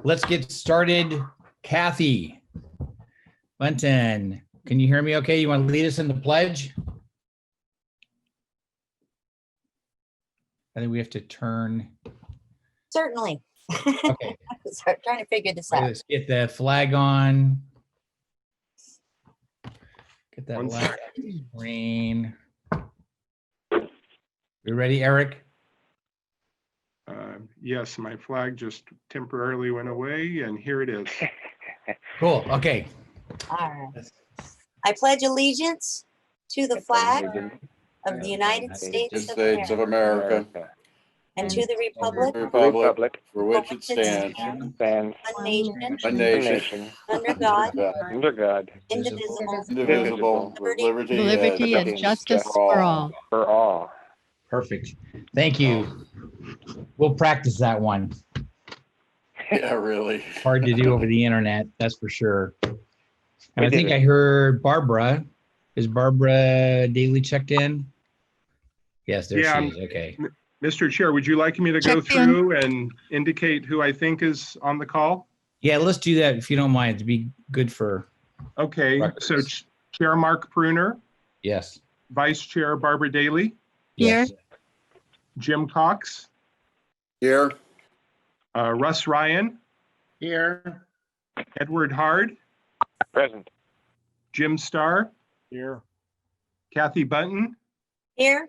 Let's get started. Kathy Bunton, can you hear me okay? You want to lead us in the pledge? I think we have to turn. Certainly. Okay. So trying to figure this out. Let's get the flag on. Get that light on the screen. You ready, Eric? Yes, my flag just temporarily went away, and here it is. Cool. Okay. All right. I pledge allegiance to the flag of the United States of America and to the republic for which it stands, one nation, under God, indivisible, with liberty and justice for all. Perfect. Thank you. We'll practice that one. Yeah, really. Hard to do over the internet, that's for sure. And I think I heard Barbara. Is Barbara Daly checked in? Yes, there she is. Okay. Mr. Chair, would you like me to go through and indicate who I think is on the call? Yeah, let's do that if you don't mind. It'd be good for. Okay, so records. Chair Mark Pruner, Yes. Vice Chair Barbara Daly, Here. Yes. Jim Cox, Here. Russ Ryan, Here. Edward Hard, Present. Jim Starr, Here. Kathy Bunton, here.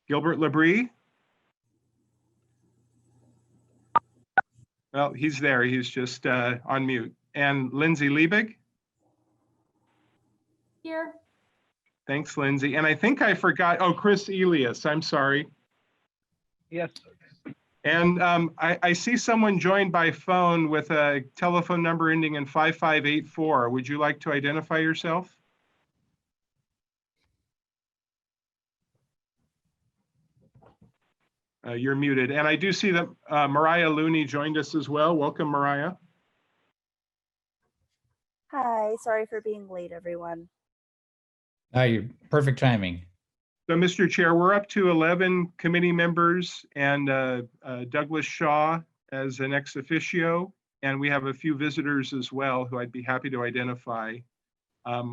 Gilbert Labrie. Well, he's there. He's just on mute. And Lindsay Liebig. Here. Thanks, Lindsay. And I think I forgot, oh, Chris Elias, I'm sorry. Yes. And I see someone joined by phone with a telephone number ending in 5584. Would you like to identify yourself? You're muted. And I do see that Mariah Looney joined us as well. Welcome, Mariah. Hi, sorry for being late, everyone. You're perfect timing. So, Mr. Chair, we're up to 11 committee members and Douglas Shaw as an ex officio, and we have a few visitors as well who I'd be happy to identify.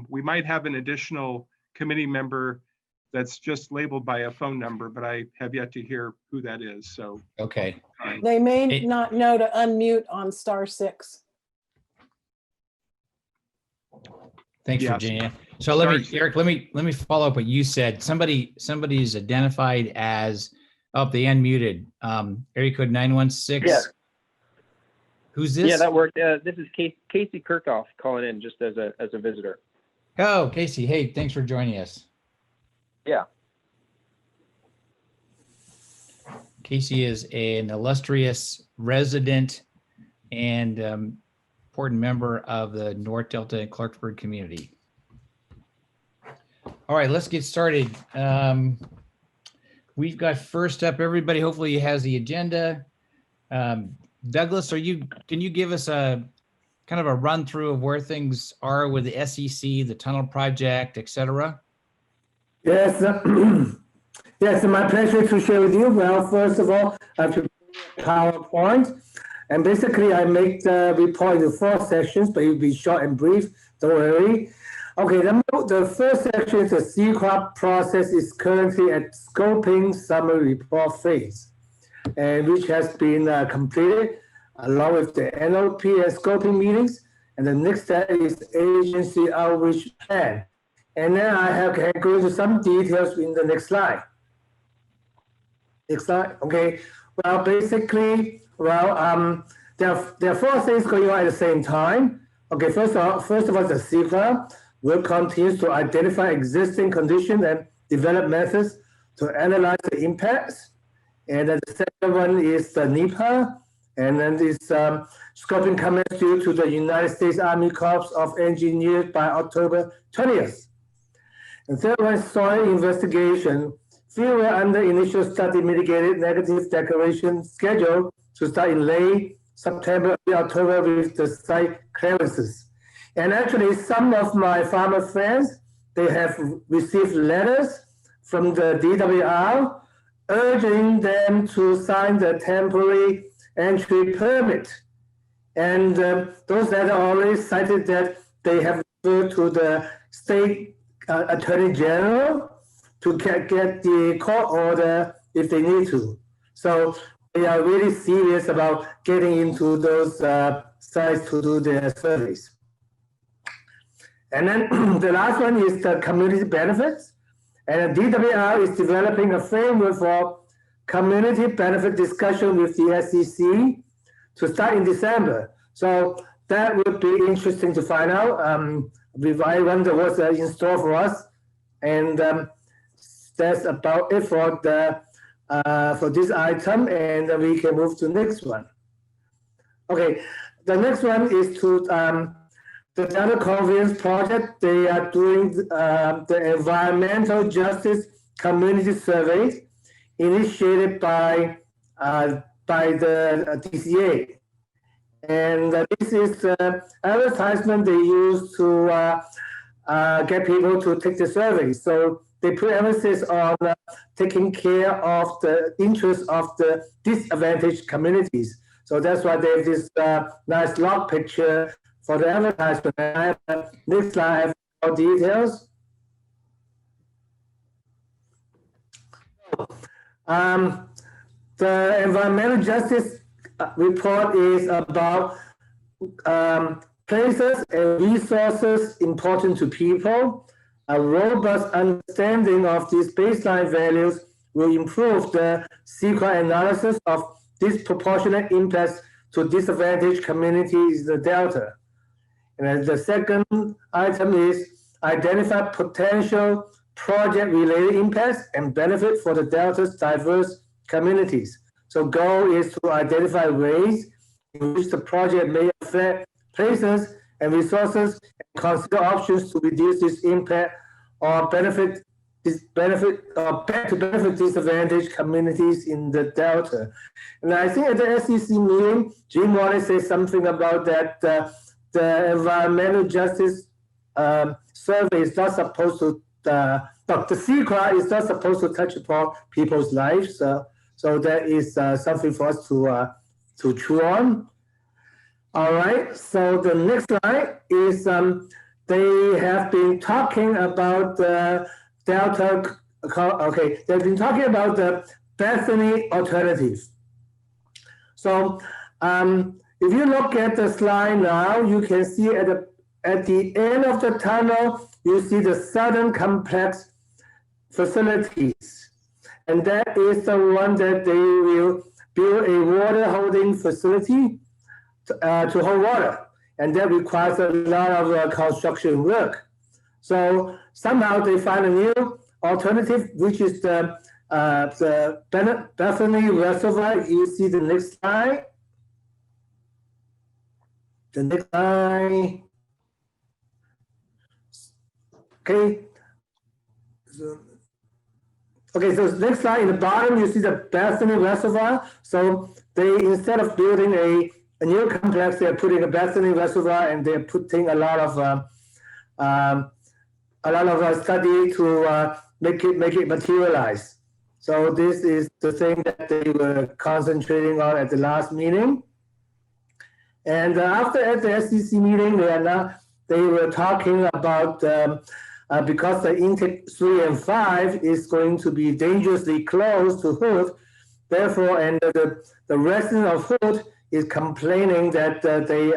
We might have an additional committee member that's just labeled by a phone number, but I have yet to hear who that is. So, Okay. They may Hey. not know to unmute on *6. Thanks, Yes. Virginia. So Eric, let me follow up what you said. Somebody's identified as, they unmuted. Area code 916. Yeah. Who's this? Yeah, that worked. This is Casey Kirchhoff calling in just as a visitor. Oh, Casey. Hey, thanks for joining us. Yeah. Casey is an illustrious resident and important member of the North Delta and Clarksburg community. All right, let's get started. We've got first up, everybody hopefully has the agenda. Douglas, can you give us a kind of a run through of where things are with the SEC, the tunnel project, et cetera? Yes, yes, my pleasure to share with you. Well, first of all, I have to PowerPoint. And basically, I make the report into 4 sections, but it will be short and brief. Don't worry. Okay, the first section is the CCRAP process is currently at scoping summary report phase, and which has been completed along with the NOP and scoping meetings. And the next step is agency outreach plan. And then I can go into some details in the next slide. Next slide. Okay. Well, basically, there are 4 things going on at the same time. Okay, first of all, the CCRAP will continue to identify existing conditions and develop methods to analyze the impacts. And then the second one is the NEPA, and then this scoping comments due to the United States Army Corps of Engineers by October 20th. And third one is soil investigation. Field under initial study mitigated negative declaration schedule to start in late September, early October with the site clearances. And actually, some of my farmer friends, they have received letters from the DWR urging them to sign the temporary entry permit And those that are already cited that they have referred to the state attorney general to get the court order if they need to. So they are really serious about getting into those sites to do their surveys. And then the last one is the community benefits. And the DWR is developing a framework for community benefit discussion with the SEC to start in December. So that would be interesting to find out. I wonder what's in store for us. And that's about it for this item. And then we can move to the next one. Okay, the next one is to the Delta Conference Project. They are doing the Environmental Justice Community Survey initiated by the DCA. And this is the advertisement they use to get people to take the survey. So they put emphasis on taking care of the interests of the disadvantaged communities. So that's why they have this nice log picture for the advertisement. Next slide, I have more details. The environmental justice report is about places and resources important to people. A robust understanding of these baseline values will improve the CEQA analysis of disproportionate impacts to disadvantaged communities in the Delta. And the second item is identify potential project-related impacts and benefit for the Delta's diverse communities. So goal is to identify ways in which the project may affect places and resources and consider options to reduce this impact or benefit disadvantaged communities in the Delta. And I think at the SEC meeting, Jim wanted to say something about that the environmental justice survey is not supposed to, the CEQA is not supposed to touch upon people's lives. So that is something for us to chew on. All right, so the next slide is they have been talking about the Delta, okay, they've been talking about the Bethany alternative. So if you look at the slide now, you can see at the end of the tunnel, you see the Southern Complex facilities. And that is the one that they will build a water holding facility to hold water. And that requires a lot of construction work. So somehow they find a new alternative, which is the Bethany Reservoir. You see the next slide. The next slide. Okay. Okay, so next slide in the bottom, you see the Bethany Reservoir. So they, instead of building a new complex, they're putting a Bethany Reservoir, and they're putting a lot of study to make it materialize. So this is the thing that they were concentrating on at the last meeting. And after at the SEC meeting, they were talking about because the intake 3 and 5 is going to be dangerously close to Hood, therefore, and the resident of Hood is complaining that they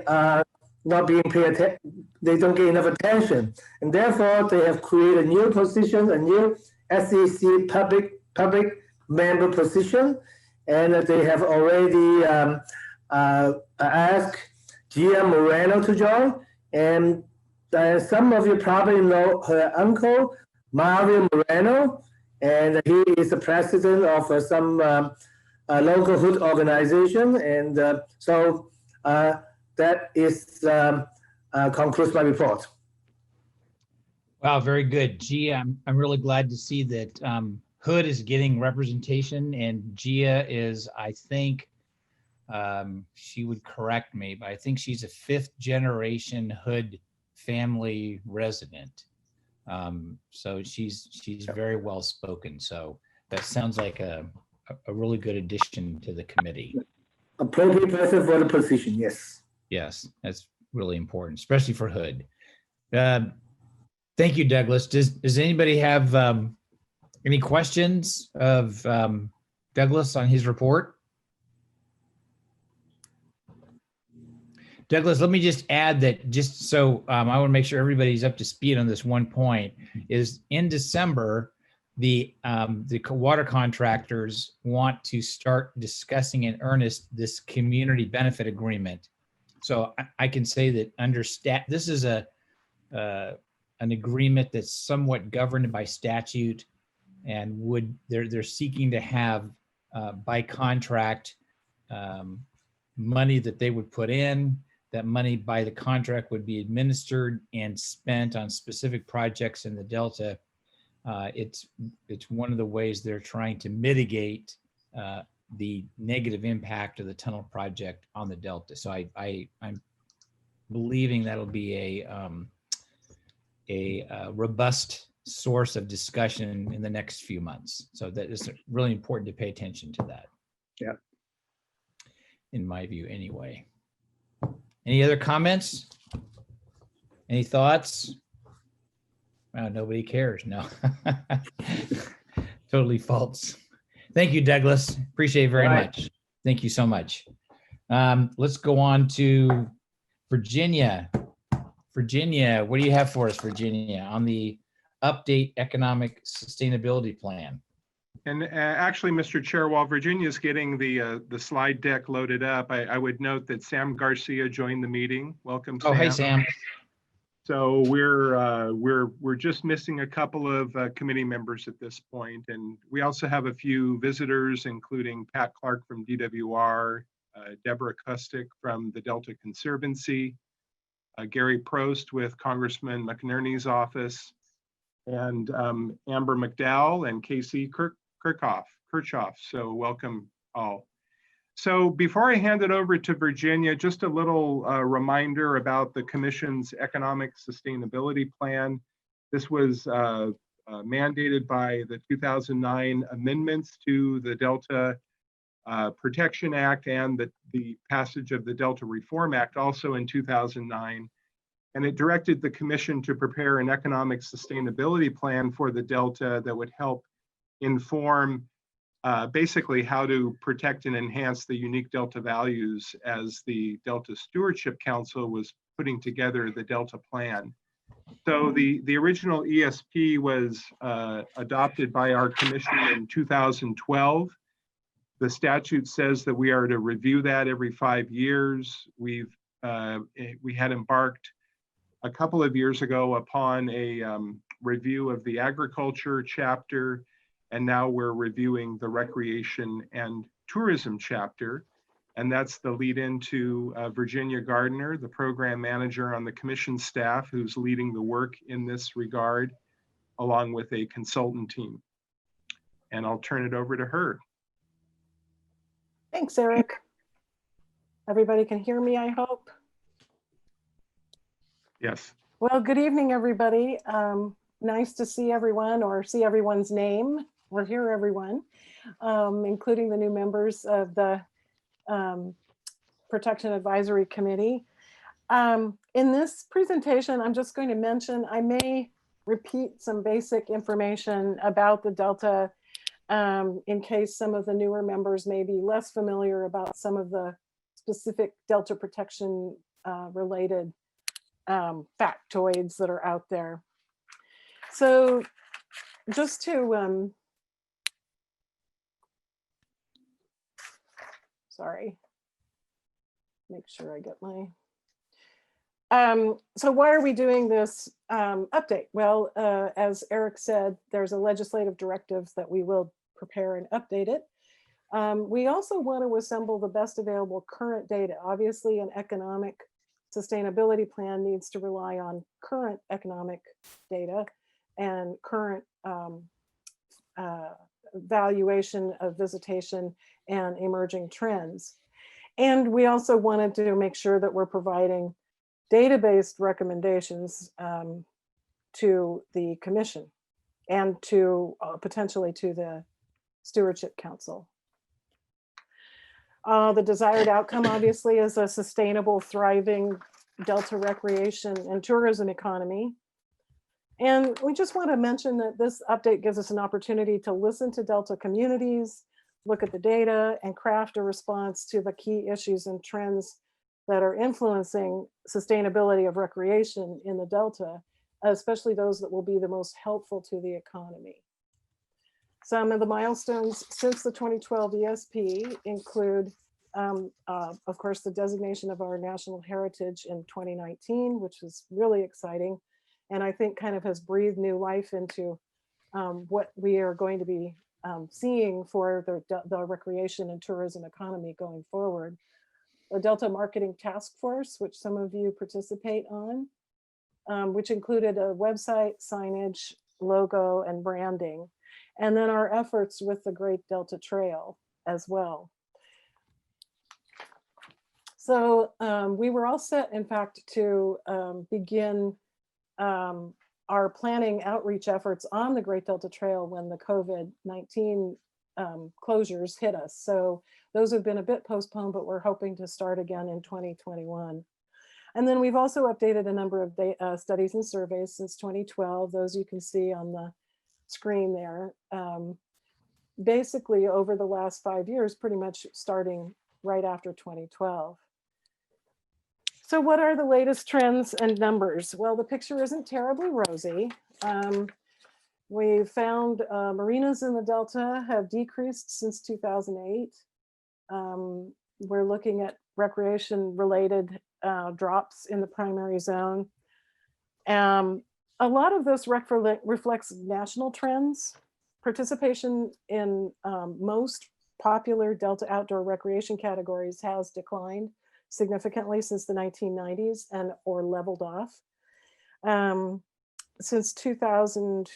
are not being paid attention, they don't get enough attention, and therefore they have created a new position, a new SEC public member position, and they have already asked Gia Moreno to join, and some of you probably know her uncle, Mario Moreno, and he is the president of some local Hood organization. And so that is concludes my report. Wow, very good. Gia, I'm really glad to see that Hood is getting representation, and Gia is, I think, she would correct me, but I think she's a 5th generation Hood family resident. So she's very well spoken. So that sounds like a really good addition to the committee. appropriate person for the position. Yes. Yes, that's really important, especially for Hood. Thank you, Douglas. Does anybody have any questions of Douglas on his report? Douglas, let me just add that just so I want to make sure everybody's up to speed on this one point is in December, the water contractors want to start discussing in earnest this community benefit agreement. So I can say that this is an agreement that's somewhat governed by statute, and they're seeking to have by contract money that they would put in. That money by the contract would be administered and spent on specific projects in the Delta. It's one of the ways they're trying to mitigate the negative impact of the tunnel project on the Delta. So I'm believing that'll be a robust source of discussion in the next few months. So that is really important to pay attention to that. Yeah. In my view, anyway. Any other comments? Any thoughts? Wow, nobody cares. No. Totally false. Thank you, Douglas. Appreciate it very much. Thank you so much. Let's go on to Virginia. Virginia, what do you have for us, Virginia, on the update economic sustainability plan? And actually, Mr. Chair, while Virginia's getting the slide deck loaded up, I would note that Sam Garcia joined the meeting. Welcome, Sam. Oh, hey, Sam. So we're just missing a couple of committee members at this point, and we also have a few visitors, including Pat Clark from DWR, Deborah Kustik from the Delta Conservancy, Gary Prost with Congressman McNerney's office, and Amber McDowell and Casey Kirchhoff. So welcome all. So before I hand it over to Virginia, just a little reminder about the Commission's Economic Sustainability Plan. This was mandated by the 2009 amendments to the Delta Protection Act and the passage of the Delta Reform Act also in 2009. And it directed the Commission to prepare an economic sustainability plan for the Delta that would help inform basically how to protect and enhance the unique Delta values as the Delta Stewardship Council was putting together the Delta plan. So the original ESP was adopted by our commission in 2012. The statute says that we are to review that every 5 years. We had embarked a couple of years ago upon a review of the agriculture chapter, and now we're reviewing the recreation and tourism chapter. And that's the lead into Virginia Gardner, the program manager on the commission staff, who's leading the work in this regard, along with a consultant team. And I'll turn it over to her. Thanks, Eric. Everybody can hear me, I hope. Yes. Well, good evening, everybody. Nice to see everyone or see everyone's name or hear everyone, including the new members of the Protection Advisory Committee. In this presentation, I'm just going to mention, I may repeat some basic information about the Delta in case some of the newer members may be less familiar about some of the specific Delta protection related factoids that are out there. So just to, sorry, make sure I get my, so why are we doing this update? Well, as Eric said, there's a legislative directive that we will prepare and update it. We also want to assemble the best available current data. Obviously, an economic sustainability plan needs to rely on current economic data and current valuation of visitation and emerging trends. And we also wanted to make sure that we're providing data-based recommendations to the commission and to potentially to the Stewardship Council. The desired outcome, obviously, is a sustainable, thriving Delta recreation and tourism economy. And we just want to mention that this update gives us an opportunity to listen to Delta communities, look at the data, and craft a response to the key issues and trends that are influencing sustainability of recreation in the Delta, especially those that will be the most helpful to the economy. Some of the milestones since the 2012 ESP include, of course, the designation of our national heritage in 2019, which was really exciting. And I think kind of has breathed new life into what we are going to be seeing for the recreation and tourism economy going forward. The Delta Marketing Task Force, which some of you participate on, which included a website, signage, logo, and branding. And then our efforts with the Great Delta Trail as well. So we were all set, in fact, to begin our planning outreach efforts on the Great Delta Trail when the COVID-19 closures hit us. So those have been a bit postponed, but we're hoping to start again in 2021. And then we've also updated a number of studies and surveys since 2012. Those you can see on the screen there. Basically over the last 5 years, pretty much starting right after 2012. So what are the latest trends and numbers? Well, the picture isn't terribly rosy. We found marinas in the Delta have decreased since 2008. We're looking at recreation-related drops in the primary zone. A lot of this reflects national trends. Participation in most popular Delta outdoor recreation categories has declined significantly since the 1990s or leveled off. Since 2000,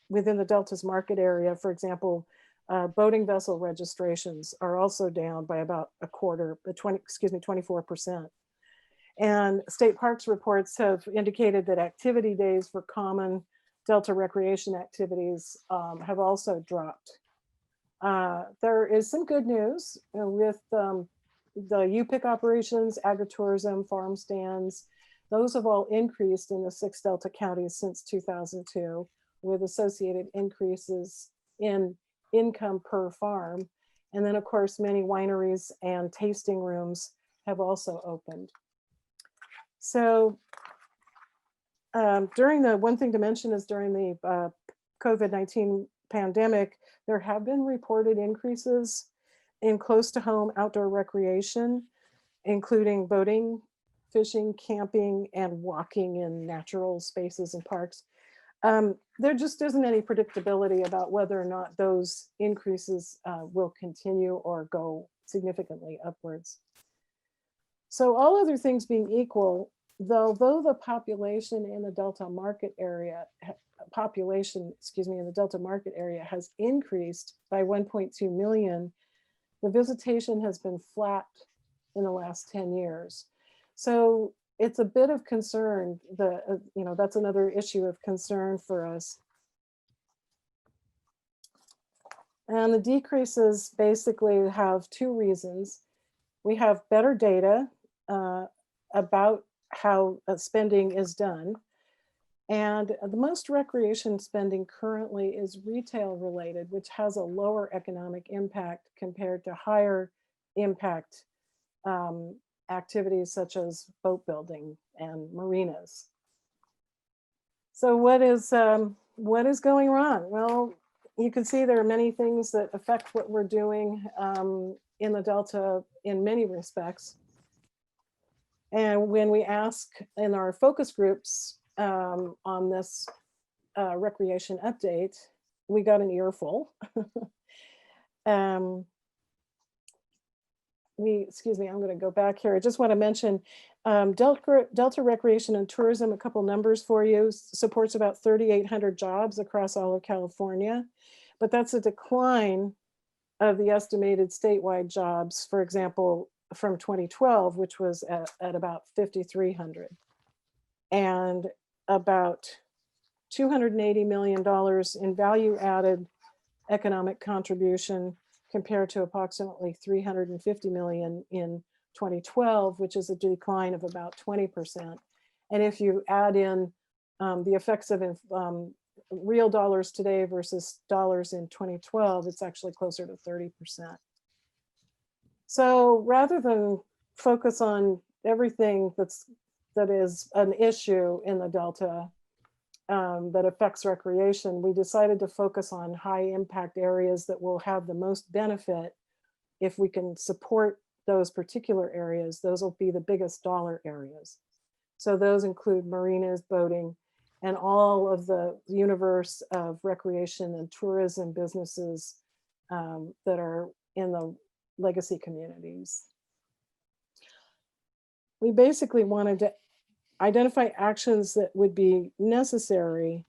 within the Delta's market area, for example, boating vessel registrations are also down by about 24%. And state parks reports have indicated that activity days for common Delta recreation activities have also dropped. There is some good news with the UPIC operations, agritourism, farm stands. Those have all increased in the 6 Delta counties since 2002, with associated increases in income per farm. And then, of course, many wineries and tasting rooms have also opened. So one thing to mention is during the COVID-19 pandemic, there have been reported increases in close to home outdoor recreation, including boating, fishing, camping, and walking in natural spaces and parks. There just isn't any predictability about whether or not those increases will continue or go significantly upwards. So all other things being equal, though the population in the Delta market area, in the Delta market area has increased by 1.2 million, the visitation has been flat in the last 10 years. So it's a bit of concern that, that's another issue of concern for us. And the decreases basically have two reasons. We have better data about how spending is done. And the most recreation spending currently is retail related, which has a lower economic impact compared to higher impact activities such as boat building and marinas. So what is going wrong? Well, you can see there are many things that affect what we're doing in the Delta in many respects. And when we ask in our focus groups on this recreation update, we got an earful. Excuse me, I'm going to go back here. I just want to mention Delta Recreation and Tourism, a couple numbers for you, supports about 3,800 jobs across all of California, but that's a decline of the estimated statewide jobs, for example, from 2012, which was at about 5,300, and about $280 million in value added economic contribution compared to approximately 350 million in 2012, which is a decline of about 20%. And if you add in the effects of real dollars today versus dollars in 2012, it's actually closer to 30%. So rather than focus on everything that is an issue in the Delta that affects recreation, we decided to focus on high impact areas that will have the most benefit. If we can support those particular areas, those will be the biggest dollar areas. So those include marinas, boating, and all of the universe of recreation and tourism businesses that are in the legacy communities. We basically wanted to identify actions that would be necessary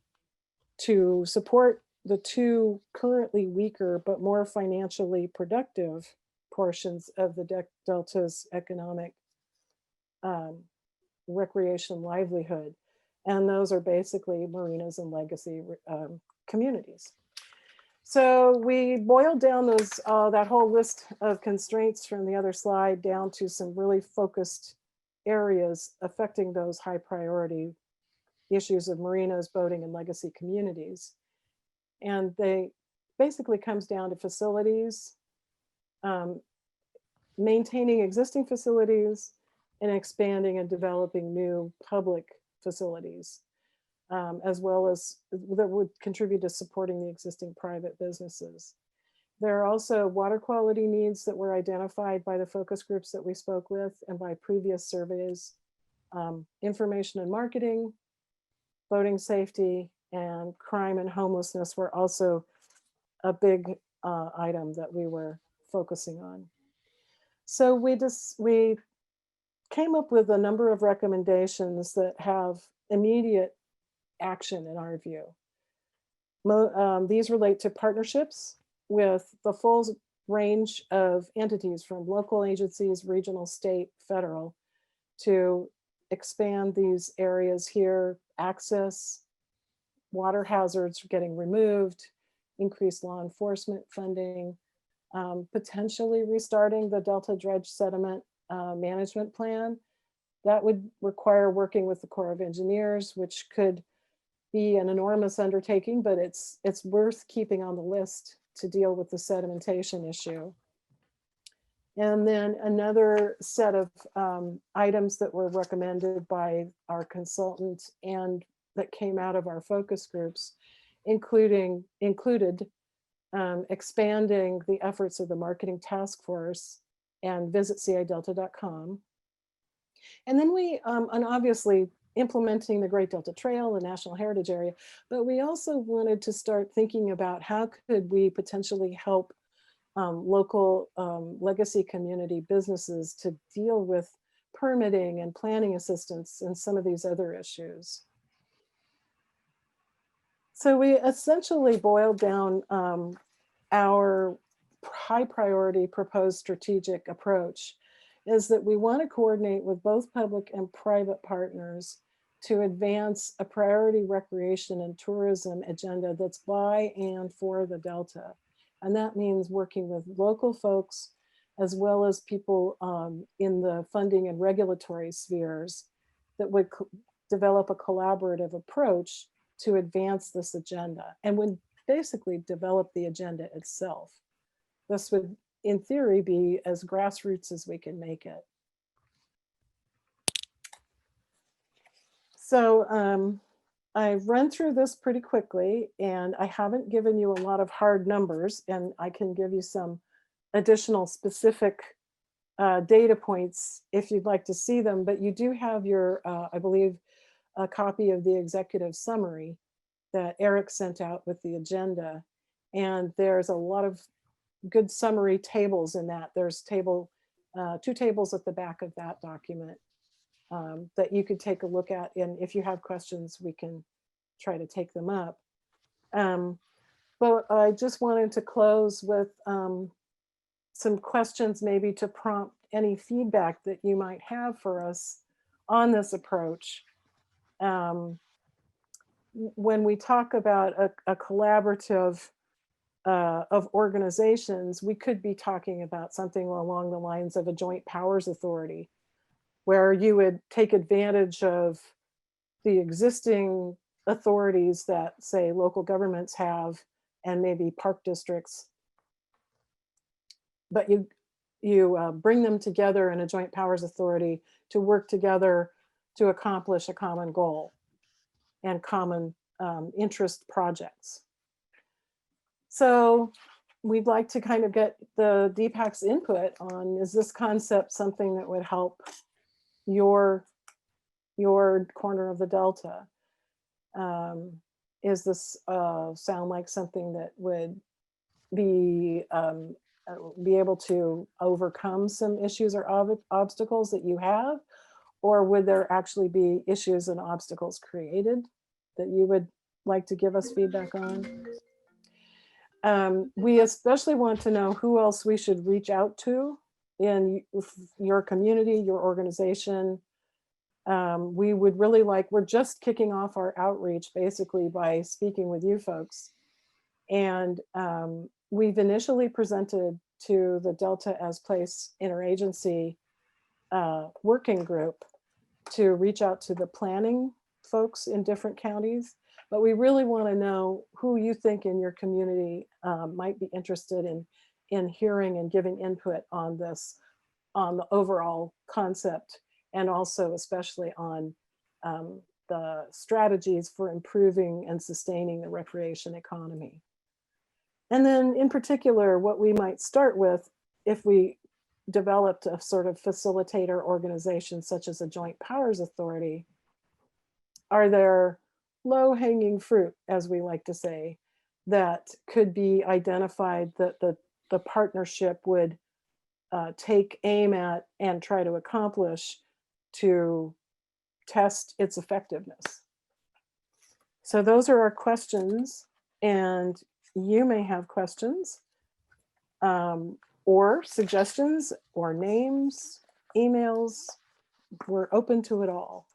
to support the two currently weaker but more financially productive portions of the Delta's economic recreation livelihood. And those are basically marinas and legacy communities. So we boiled down those that whole list of constraints from the other slide down to some really focused areas affecting those high priority issues of marinas, boating, and legacy communities. And they basically comes down to facilities, maintaining existing facilities, and expanding and developing new public facilities, as well as that would contribute to supporting the existing private businesses. There are also water quality needs that were identified by the focus groups that we spoke with and by previous surveys. Information and marketing, boating safety, and crime and homelessness were also a big item that we were focusing on. So we came up with a number of recommendations that have immediate action in our view. These relate to partnerships with the full range of entities from local agencies, regional, state, federal, to expand these areas here, access, water hazards getting removed, increased law enforcement funding, potentially restarting the Delta Dredge Sediment Management Plan. That would require working with the Corps of Engineers, which could be an enormous undertaking, but it's worth keeping on the list to deal with the sedimentation issue. And then another set of items that were recommended by our consultant and that came out of our focus groups included expanding the efforts of the marketing task force and visit cidelta.com. And then and obviously implementing the Great Delta Trail, the National Heritage Area, but we also wanted to start thinking about how could we potentially help local legacy community businesses to deal with permitting and planning assistance and some of these other issues. So we essentially boiled down our high priority proposed strategic approach is that we want to coordinate with both public and private partners to advance a priority recreation and tourism agenda that's by and for the Delta. And that means working with local folks as well as people in the funding and regulatory spheres that would develop a collaborative approach to advance this agenda and would basically develop the agenda itself. This would, in theory, be as grassroots as we can make it. So I've run through this pretty quickly and I haven't given you a lot of hard numbers, and I can give you some additional specific data points if you'd like to see them, but you do have your, I believe, a copy of the executive summary that Eric sent out with the agenda. And there's a lot of good summary tables in that. There's two tables at the back of that document that you could take a look at. And if you have questions, we can try to take them up. But I just wanted to close with some questions maybe to prompt any feedback that you might have for us on this approach. When we talk about a collaborative of organizations, we could be talking about something along the lines of a joint powers authority, where you would take advantage of the existing authorities that, say, local governments have and maybe park districts, but you bring them together in a joint powers authority to work together to accomplish a common goal and common interest projects. So we'd like to kind of get the DPAC's input on, is this concept something that would help your corner of the Delta? Is this sound like something that would be able to overcome some issues or obstacles that you have? Or would there actually be issues and obstacles created that you would like to give us feedback on? We especially want to know who else we should reach out to in your community, your organization. We would really like, we're just kicking off our outreach basically by speaking with you folks. And we've initially presented to the Delta as Place Interagency working group to reach out to the planning folks in different counties. But we really want to know who you think in your community might be interested in hearing and giving input on this, on the overall concept, and also especially on the strategies for improving and sustaining the recreation economy. And then in particular, what we might start with, if we developed a sort of facilitator organization such as a joint powers authority, are there low-hanging fruit, as we like to say, that could be identified that the partnership would take aim at and try to accomplish to test its effectiveness? So those are our questions, and you may have questions or suggestions or names, emails. We're open to it all.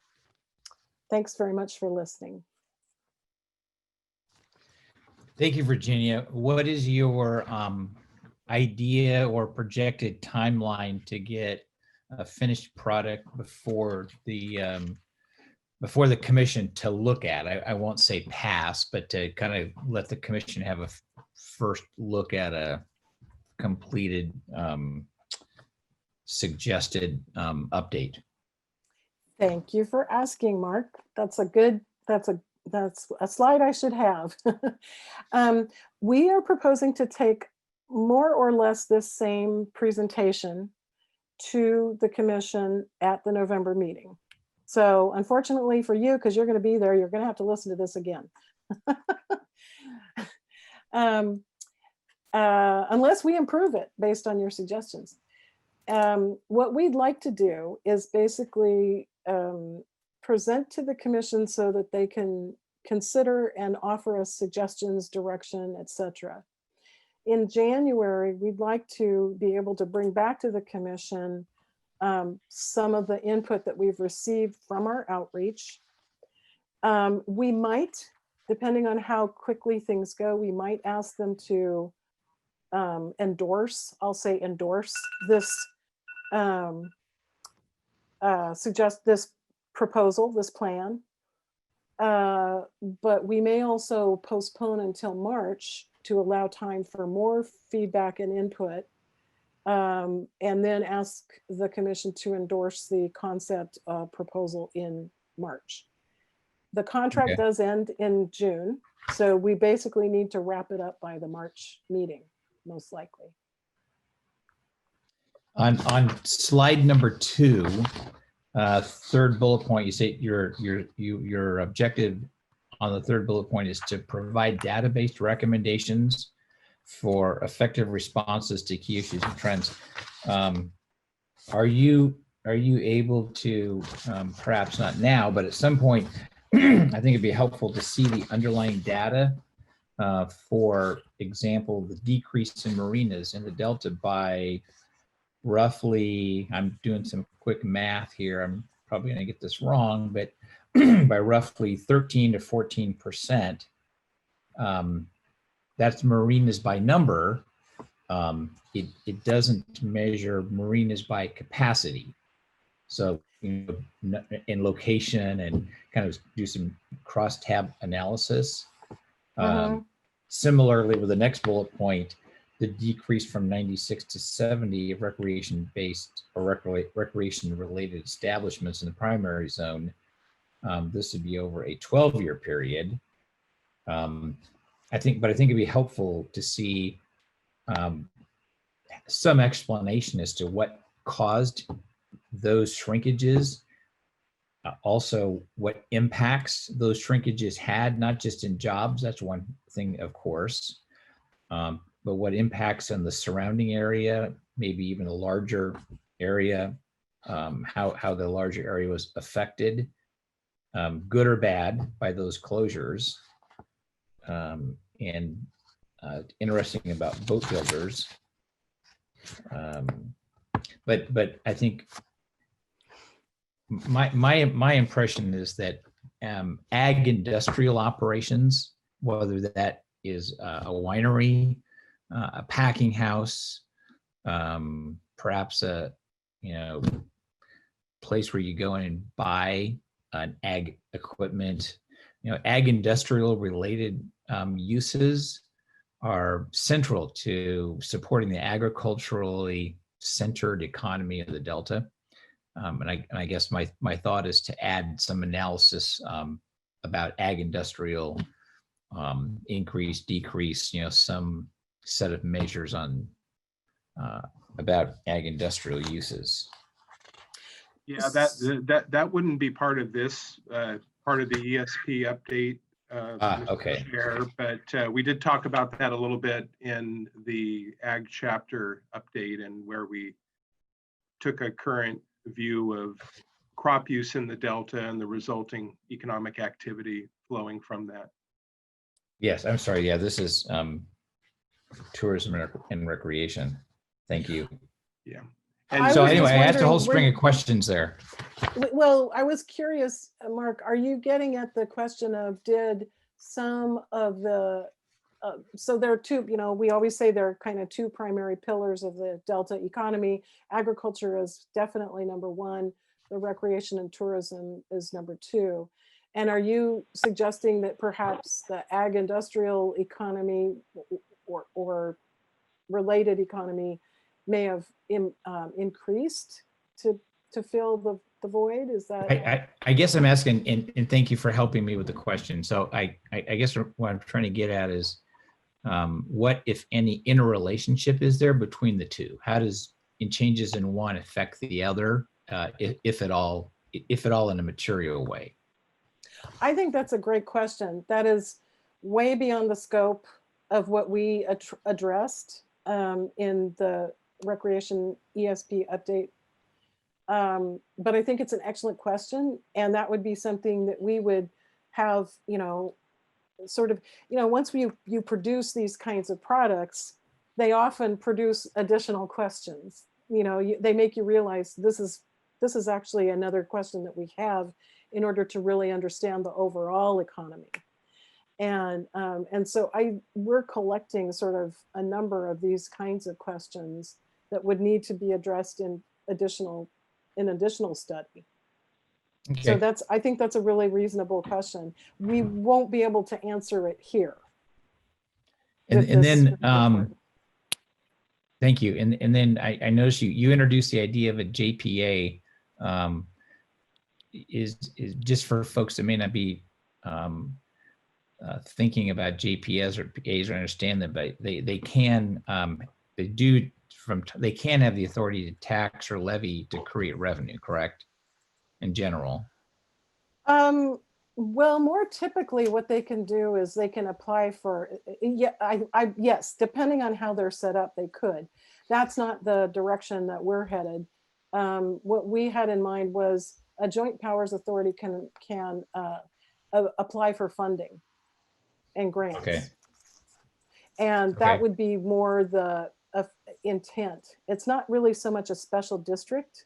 Thanks very much for listening. Thank you, Virginia. What is your idea or projected timeline to get a finished product before the commission to look at? I won't say pass, but to kind of let the commission have a first look at a completed suggested update. Thank you for asking, Mark. That's a slide I should have. We are proposing to take more or less this same presentation to the commission at the November meeting. So unfortunately for you, because you're going to be there, you're going to have to listen to this again. Unless we improve it based on your suggestions. What we'd like to do is basically present to the commission so that they can consider and offer us suggestions, direction, etc. In January, we'd like to be able to bring back to the commission some of the input that we've received from our outreach. We might, depending on how quickly things go, we might ask them to endorse, I'll say endorse this, suggest this proposal, this plan. But we may also postpone until March to allow time for more feedback and input, and then ask the commission to endorse the concept proposal in March. The contract does end in June, so we basically need to wrap it up by the March meeting, most likely. On slide number 2, third bullet point, you say your objective on the third bullet point is to provide database recommendations for effective responses to key issues and trends. Are you able to, perhaps not now, but at some point, I think it'd be helpful to see the underlying data. For example, the decrease in marinas in the Delta by roughly, I'm doing some quick math here, I'm probably going to get this wrong, but by roughly 13 to 14%. that's marinas by number. It doesn't measure marinas by capacity. So, in location and kind of do some cross-tab analysis. Similarly, with the next bullet point, the decrease from 96 to 70 of recreation-based or recreation-related establishments in the primary zone. This would be over a 12-year period. I think it'd be helpful to see some explanation as to what caused those shrinkages. Also, what impacts those shrinkages had, not just in jobs, that's one thing, of course, but what impacts on the surrounding area, maybe even a larger area, how the larger area was affected, good or bad, by those closures. And interesting about boat builders. But I think my impression is that ag industrial operations, whether that is a winery, a packing house, perhaps a place where you go in and buy an ag equipment, ag industrial related uses are central to supporting the agriculturally centered economy of the Delta. And I guess my thought is to add some analysis about ag industrial increase, decrease, some set of measures on about ag industrial uses. Yeah, that wouldn't be part of this, part of the ESP update. Okay. Chair, but we did talk about that a little bit in the ag chapter update, and where we took a current view of crop use in the Delta and the resulting economic activity flowing from that. Yes, I'm sorry. Yeah, this is tourism and recreation. Thank you. Yeah. And so anyway, I asked a whole string of questions there. Well, I was curious, Mark, are you getting at the question of did some of the, so there are two, we always say there are kind of two primary pillars of the Delta economy. Agriculture is definitely number one. The recreation and tourism is number two. And are you suggesting that perhaps the ag industrial economy or related economy may have increased to fill the void? Is that? I guess I'm asking, and thank you for helping me with the question. So I guess what I'm trying to get at is what, if any, interrelationship is there between the two? How does changes in one affect the other, if at all in a material way? I think that's a great question. That is way beyond the scope of what we addressed in the recreation ESP update. But I think it's an excellent question. And that would be something that we would have, sort of, once you produce these kinds of products, they often produce additional questions. They make you realize this is actually another question that we have in order to really understand the overall economy. And so we're collecting sort of a number of these kinds of questions that would need to be addressed in additional study. Okay. So I think that's a really reasonable question. We won't be able to answer it here. And then thank you. And then I noticed you introduced the idea of a JPA. Is just for folks that may not be thinking about JPAs or PAs or understand them, but they can have the authority to tax or levy to create revenue, correct? In general. Well, more typically what they can do is they can apply for, yes, depending on how they're set up, they could. That's not the direction that we're headed. What we had in mind was a joint powers authority can apply for funding and grants. Okay. And that would be more the intent. It's not really so much a special district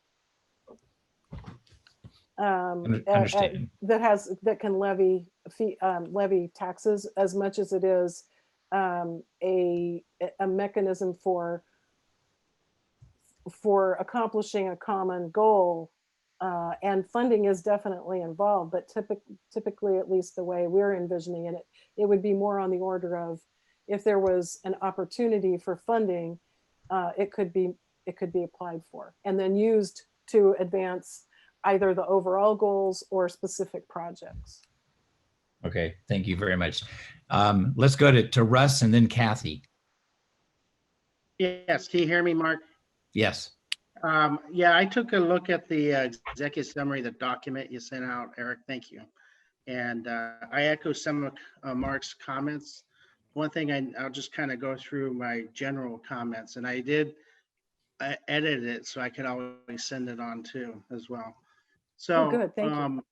that can levy taxes as much as it is a mechanism for accomplishing a common goal. And funding is definitely involved, but typically, at least the way we're envisioning it, it would be more on the order of, if there was an opportunity for funding, it could be applied for and then used to advance either the overall goals or specific projects. Okay, thank you very much. Let's go to Russ and then Kathy. Yes, can you hear me, Mark? Yes. Yeah, I took a look at the executive summary, the document you sent out, Eric. Thank you. And I echo some of Mark's comments. One thing I'll just kind of go through my general comments, and I edited it so I could always send it on too as well. So, good, thank you.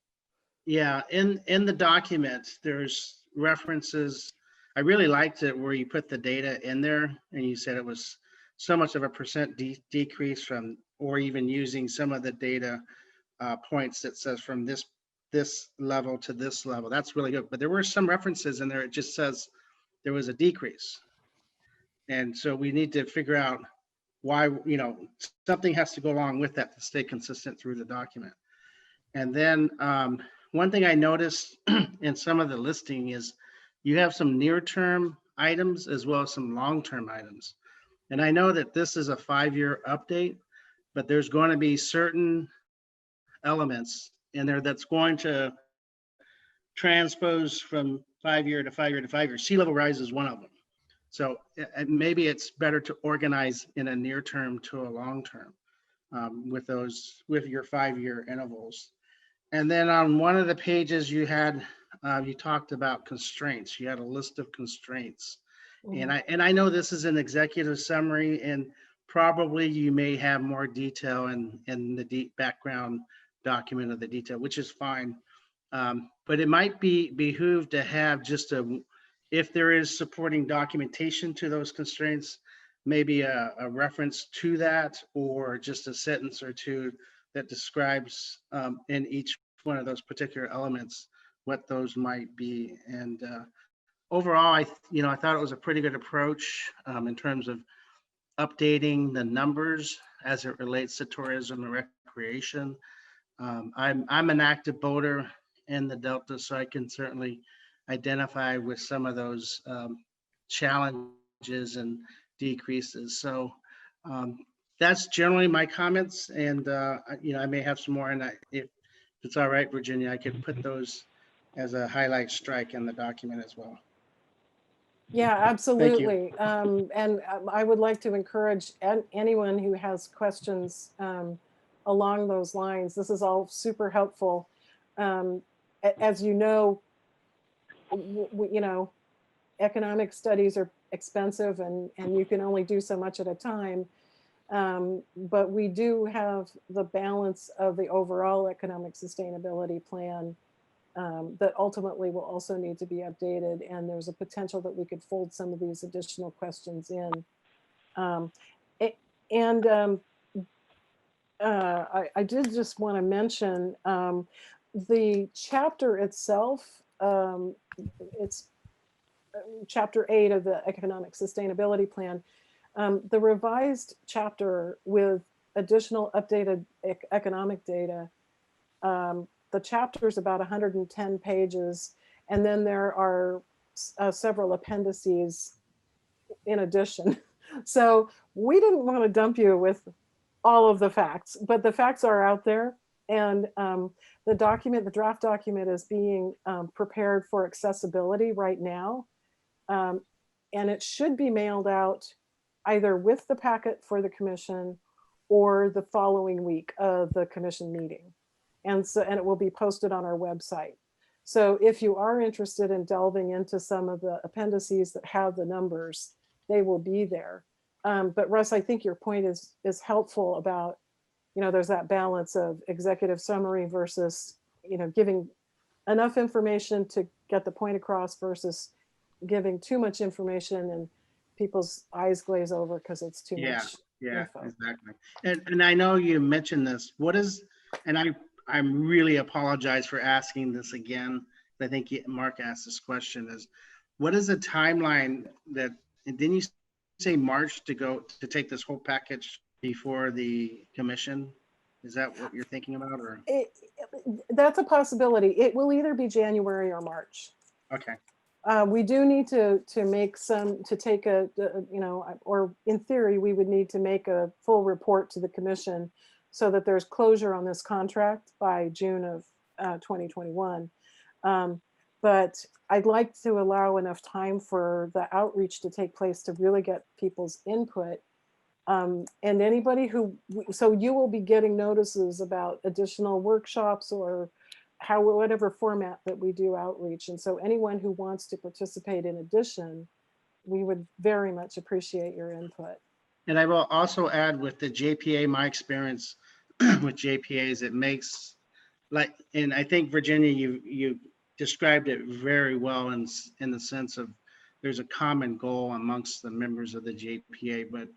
Yeah, in the document, there's references. I really liked it where you put the data in there and you said it was so much of a percent decrease from, or even using some of the data points that says from this level to this level. That's really good. But there were some references in there. It just says there was a decrease. And so we need to figure out why, something has to go along with that to stay consistent through the document. And then one thing I noticed in some of the listing is you have some near-term items as well as some long-term items. And I know that this is a 5-year update, but there's going to be certain elements in there that's going to transpose from 5-year to 5-year to 5-year. Sea level rise is one of them. So maybe it's better to organize in a near term to a long term with your 5-year intervals. And then on one of the pages you had, you talked about constraints. You had a list of constraints. Mm-hmm. And I know this is an executive summary, and probably you may have more detail in the deep background document of the detail, which is fine. But it might behoove to have just if there is supporting documentation to those constraints, maybe a reference to that, or just a sentence or two that describes in each one of those particular elements what those might be. And overall, I thought it was a pretty good approach in terms of updating the numbers as it relates to tourism and recreation. I'm an active boater in the Delta, so I can certainly identify with some of those challenges and decreases. So that's generally my comments, and I may have some more. And if it's all right, Virginia, I could put those as a highlight strike in the document as well. Yeah, absolutely. And I would like to encourage anyone who has questions along those lines. This is all super helpful. As you know, economic studies are expensive, and you can only do so much at a time. But we do have the balance of the overall economic sustainability plan that ultimately will also need to be updated. And there's a potential that we could fold some of these additional questions in. I did just want to mention the chapter itself. It's chapter 8 of the economic sustainability plan. The revised chapter with additional updated economic data, the chapter is about 110 pages, and then there are several appendices in addition. So we didn't want to dump you with all of the facts, but the facts are out there, and the draft document is being prepared for accessibility right now, and it should be mailed out either with the packet for the commission or the following week of the commission meeting. And it will be posted on our website. So if you are interested in delving into some of the appendices that have the numbers, they will be there. But Russ, I think your point is helpful about, there's that balance of executive summary versus, giving enough information to get the point across versus giving too much information and people's eyes glaze over because it's too much. Yeah, info. exactly. And I know you mentioned this. I'm really apologize for asking this again. I think Mark asked this question, is what is the timeline that, and didn't you say March to take this whole package before the commission? Is that what you're thinking about, or? That's a possibility. It will either be January or March. Okay. We do need to take a, or in theory, we would need to make a full report to the commission so that there's closure on this contract by June of 2021. But I'd like to allow enough time for the outreach to take place to really get people's input. And anybody so you will be getting notices about additional workshops or whatever format that we do outreach. And so anyone who wants to participate in addition, we would very much appreciate your input. And I will also add with the JPA, my experience with JPAs, it makes and I think Virginia, you described it very well in the sense of there's a common goal amongst the members of the JPA, but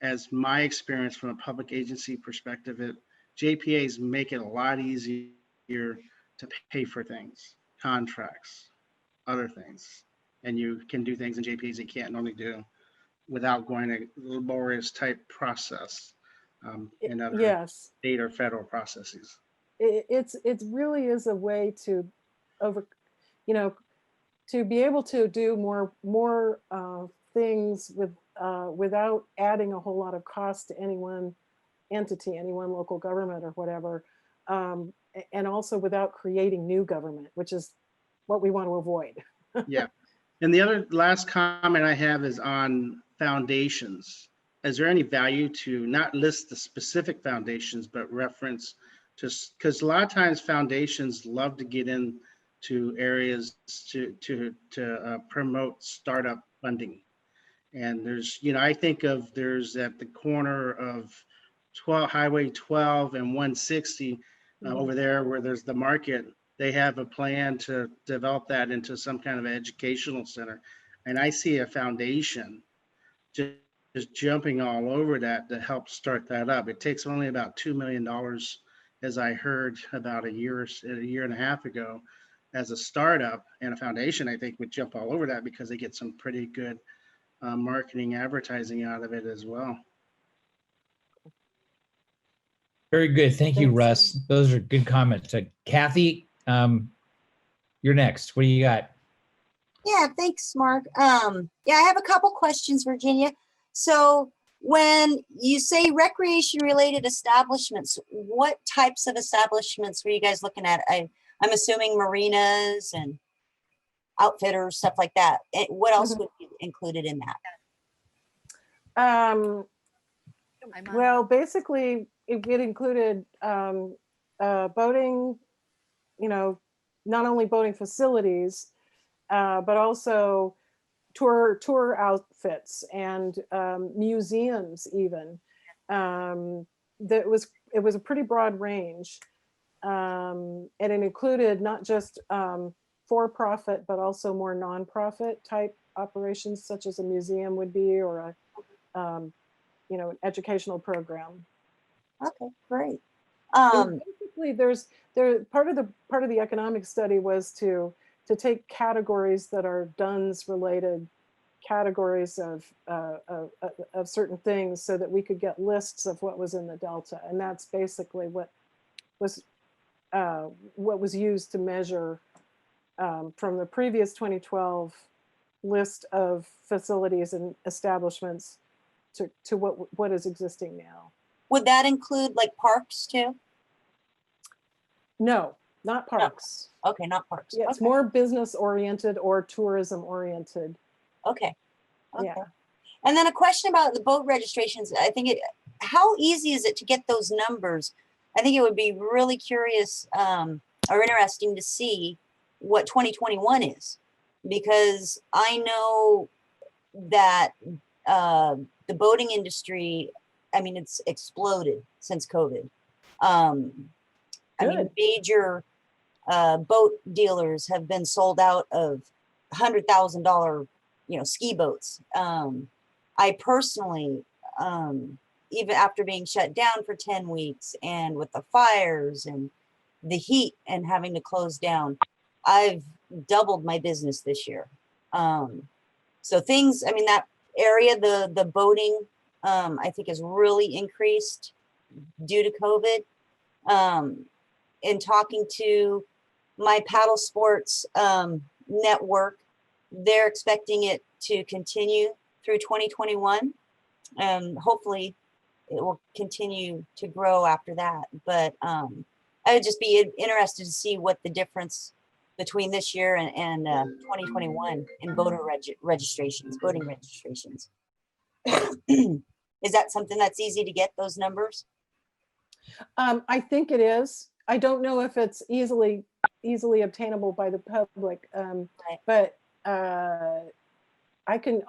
as my experience from a public agency perspective, JPAs make it a lot easier to pay for things, contracts, other things. And you can do things in JPAs you can't normally do without going a laborious type process in other state or federal processes. It really is a way to to be able to do more things without adding a whole lot of cost to any one entity, any one local government or whatever, and also without creating new government, which is what we want to avoid. Yeah. And the other last comment I have is on foundations. Is there any value to not list the specific foundations, but reference to, because a lot of times foundations love to get into areas to promote startup funding. And there's, I think there's at the corner of Highway 12 and 160 over there where there's the market, they have a plan to develop that into some kind of educational center. And I see a foundation just jumping all over that to help start that up. It takes only about $2 million, as I heard about a year and a half ago, as a startup, and a foundation I think would jump all over that because they get some pretty good marketing advertising out of it as well. Very good. Thank you, Russ. Those are good comments. Kathy, you're next. What do you got? Yeah, thanks, Mark. Yeah, I have a couple questions, Virginia. So when you say recreation-related establishments, what types of establishments were you guys looking at? I'm assuming marinas and outfitters, stuff like that. What else would be included in that? Well, basically, it included boating, not only boating facilities, but also tour outfits and museums even. It was a pretty broad range. And it included not just for-profit, but also more non-profit type operations, such as a museum would be, or an educational program. Okay, great. Basically, part of the economic study was to take categories that are DUNS related categories of certain things, so that we could get lists of what was in the Delta, and that's basically what was used to measure from the previous 2012 list of facilities and establishments to what is existing now. Would that include like parks too? No, not parks. No. Okay, not parks. Yeah, it's more business oriented or tourism oriented. Okay. Yeah. And then a question about the boat registrations. I think how easy is it to get those numbers? I think it would be really curious or interesting to see what 2021 is, because I know that the boating industry, it's exploded since COVID. Major boat dealers have been sold out of $100,000, ski boats. I personally, even after being shut down for 10 weeks and with the fires and the heat and having to close down, I've doubled my business this year. So things, I mean, that area, the boating, I think has really increased due to COVID. In talking to my paddle sports network, they're expecting it to continue through 2021. And hopefully it will continue to grow after that. But I would just be interested to see what the difference between this year and 2021 in voting registrations. Is that something that's easy to get, those numbers? I think it is. I don't know if it's easily obtainable by the public, but I can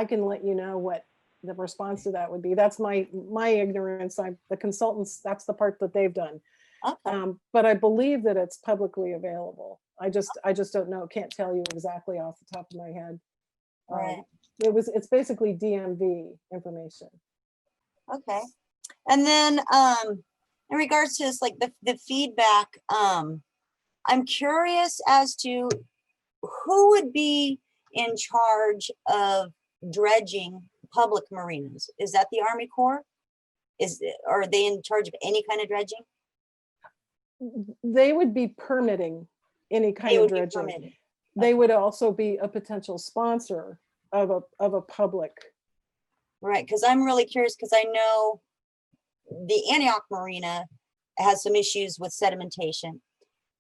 let you know what the response to that would be. That's my ignorance. The consultants, that's the part that they've done. Okay. But I believe that it's publicly available. I just don't know. Can't tell you exactly off the top of my head. Right. It's basically DMV information. Okay. And then in regards to this, like the feedback, I'm curious as to who would be in charge of dredging public marinas. Is that the Army Corps? Are they in charge of any kind of dredging? They would be permitting any kind of dredging. They would also be a potential sponsor of a public. Right, because I'm really curious because I know the Antioch Marina has some issues with sedimentation.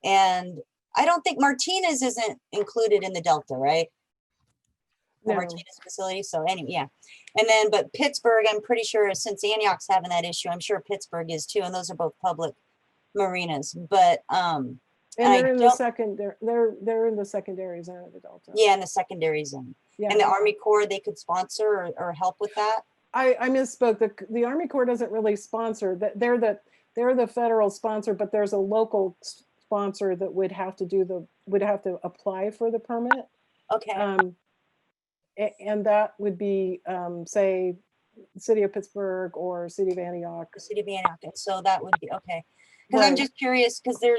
And I don't think Martinez isn't included in the Delta, right? The No. Martinez facility. So anyway, yeah. And then, but Pittsburgh, I'm pretty sure since Antioch's having that issue, I'm sure Pittsburgh is too. And those are both public marinas. But and they're in the secondary. They're in the secondary zone of the Delta. Yeah, in the secondary zone. Yeah. And the Army Corps, they could sponsor or help with that. I misspoke. The Army Corps doesn't really sponsor. They're the federal sponsor, but there's a local sponsor that would have to apply for the permit. Okay. And that would be say City of Pittsburgh or City of Antioch. City of Antioch. And so that would be okay. Because I'm just curious because there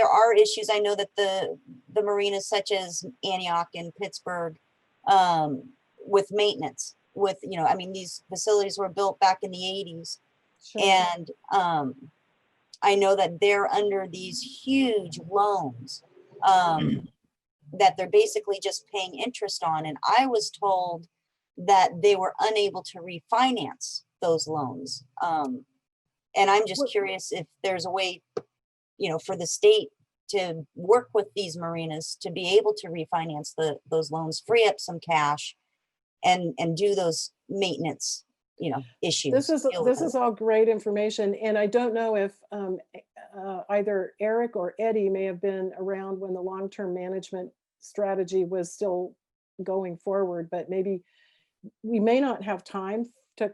are issues. I know that the marinas such as Antioch and Pittsburgh with maintenance. With, I mean, these facilities were built back in the 80s. Sure. And I know that they're under these huge loans that they're basically just paying interest on. And I was told that they were unable to refinance those loans. And I'm just curious if there's a way, for the state to work with these marinas to be able to refinance those loans, free up some cash and do those maintenance, issues. This is all great information. And I don't know if either Eric or Eddie may have been around when the long-term management strategy was still going forward, but maybe we may not have time to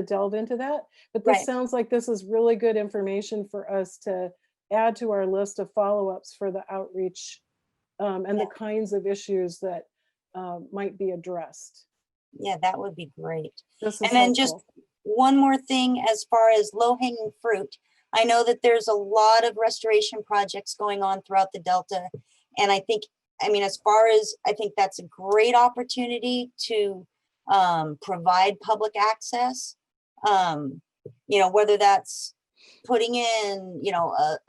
delve into that. But this sounds like this is really good information for us to add to our list of follow-ups for the outreach and the kinds of issues that might be addressed. Yeah, that would be great. And then just one more thing, as far as low-hanging fruit, I know that there's a lot of restoration projects going on throughout the Delta. And I think that's a great opportunity to provide public access, whether that's putting in,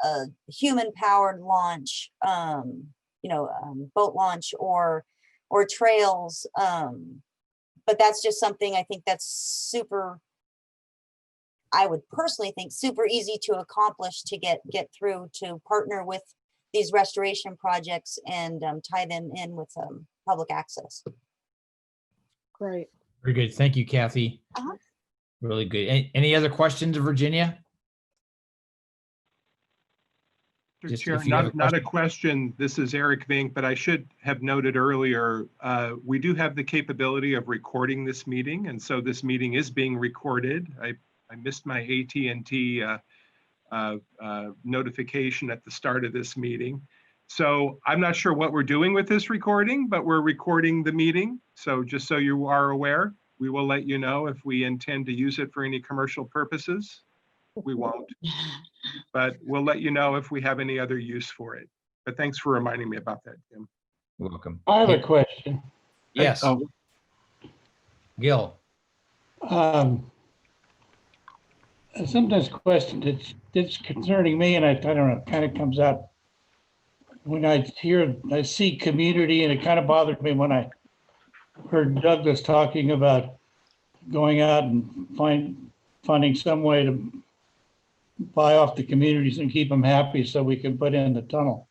a human-powered launch, boat launch or trails. But that's just something I think that's I would personally think super easy to accomplish, to get through, to partner with these restoration projects and tie them in with public access. Great. Very good. Thank you, Kathy. Really good. Any other questions of Virginia? Mr. Chair, not a question. This is Eric Vink, but I should have noted earlier, we do have the capability of recording this meeting, and so this meeting is being recorded. I missed my AT&T notification at the start of this meeting. So I'm not sure what we're doing with this recording, but we're recording the meeting. So just so you are aware, we will let you know if we intend to use it for any commercial purposes. We won't, but we'll let you know if we have any other use for it. But thanks for reminding me about that, Jim. Welcome. I have a question. Yes, Oh, Gil. Sometimes question it's concerning me, and I don't know, it kind of comes out when I see community, and it kind of bothered me when I heard Douglas talking about going out and finding some way to buy off the communities and keep them happy so we can put in the tunnel.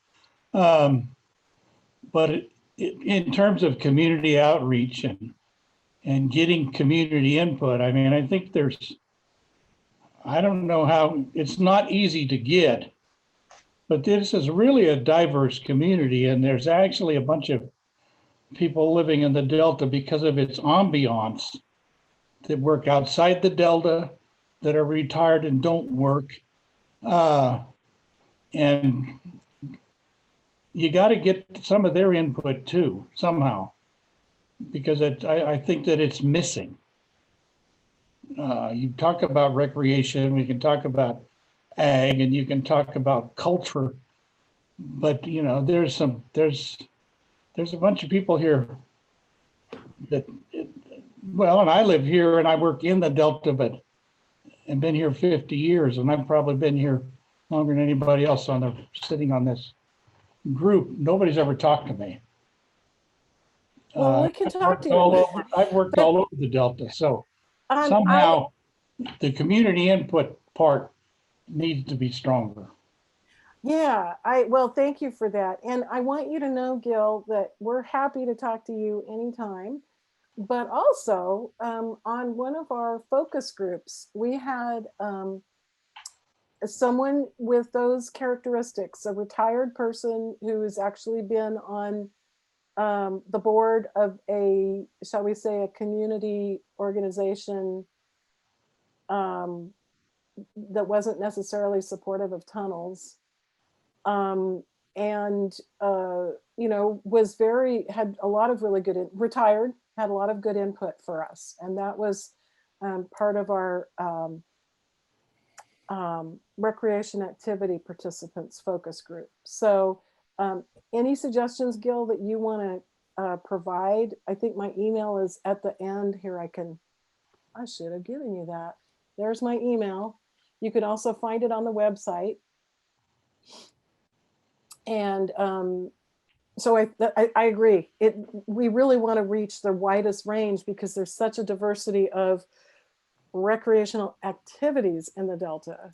But in terms of community outreach and getting community input, I mean, I think I don't know how, it's not easy to get, but this is really a diverse community, and there's actually a bunch of people living in the Delta because of its ambiance that work outside the Delta, that are retired and don't work. And you got to get some of their input too, somehow, because I think that it's missing. You talk about recreation, we can talk about ag, and you can talk about culture, but you know, there's a bunch of people here that, well, and I live here and I work in the Delta, but I've been here 50 years, and I've probably been here longer than anybody else sitting on this group. Nobody's ever talked to me. Well, we can talk to you. I've worked all over the Delta, so somehow the community input part needs to be stronger. Yeah, well, thank you for that. And I want you to know, Gil, that we're happy to talk to you anytime. But also on one of our focus groups, we had someone with those characteristics, a retired person who has actually been on the board of a, shall we say, a community organization that wasn't necessarily supportive of tunnels. You know, had a lot of really good, retired, had a lot of good input for us. And that was part of our recreation activity participants focus group. So any suggestions, Gil, that you want to provide? I think my email is at the end here. I should have given you that. There's my email. You can also find it on the website. And so I agree. We really want to reach the widest range because there's such a diversity of recreational activities in the Delta,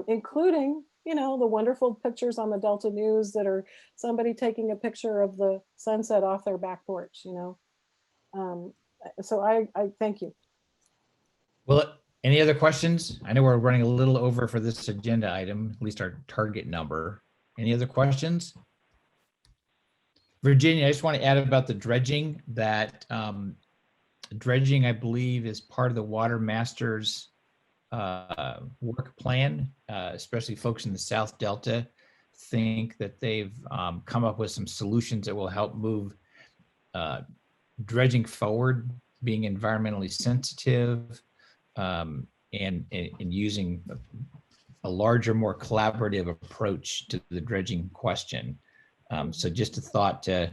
including, you know, the wonderful pictures on the Delta News that are somebody taking a picture of the sunset off their back porch, you know. So I thank you. Well, any other questions? I know we're running a little over for this agenda item, at least our target number. Any other questions? Virginia, I just want to add about the dredging that dredging, I believe, is part of the Water Master's work plan, especially folks in the South Delta think that they've come up with some solutions that will help move dredging forward, being environmentally sensitive, and using a larger, more collaborative approach to the dredging question. So just a thought to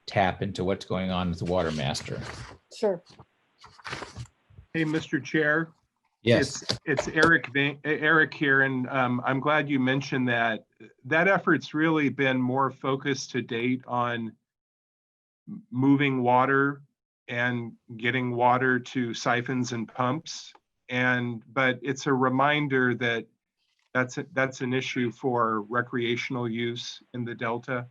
tap into what's going on with the Water Master. Sure. Hey, Mr. Chair. Yes. It's Eric here, and I'm glad you mentioned that. That effort's really been more focused to date on moving water and getting water to siphons and pumps. But it's a reminder that that's an issue for recreational use in the Delta.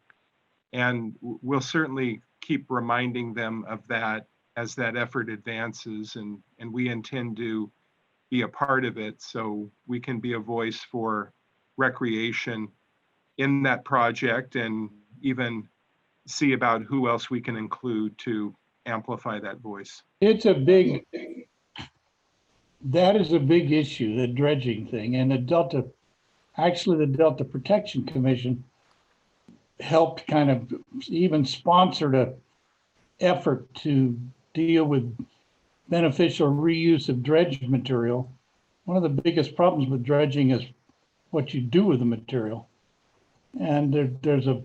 And we'll certainly keep reminding them of that as that effort advances, and we intend to be a part of it so we can be a voice for recreation in that project, and even see about who else we can include to amplify that voice. That is a big issue, the dredging thing, and the Delta Protection Commission helped kind of even sponsored a effort to deal with beneficial reuse of dredge material. One of the biggest problems with dredging is what you do with the material. And there's a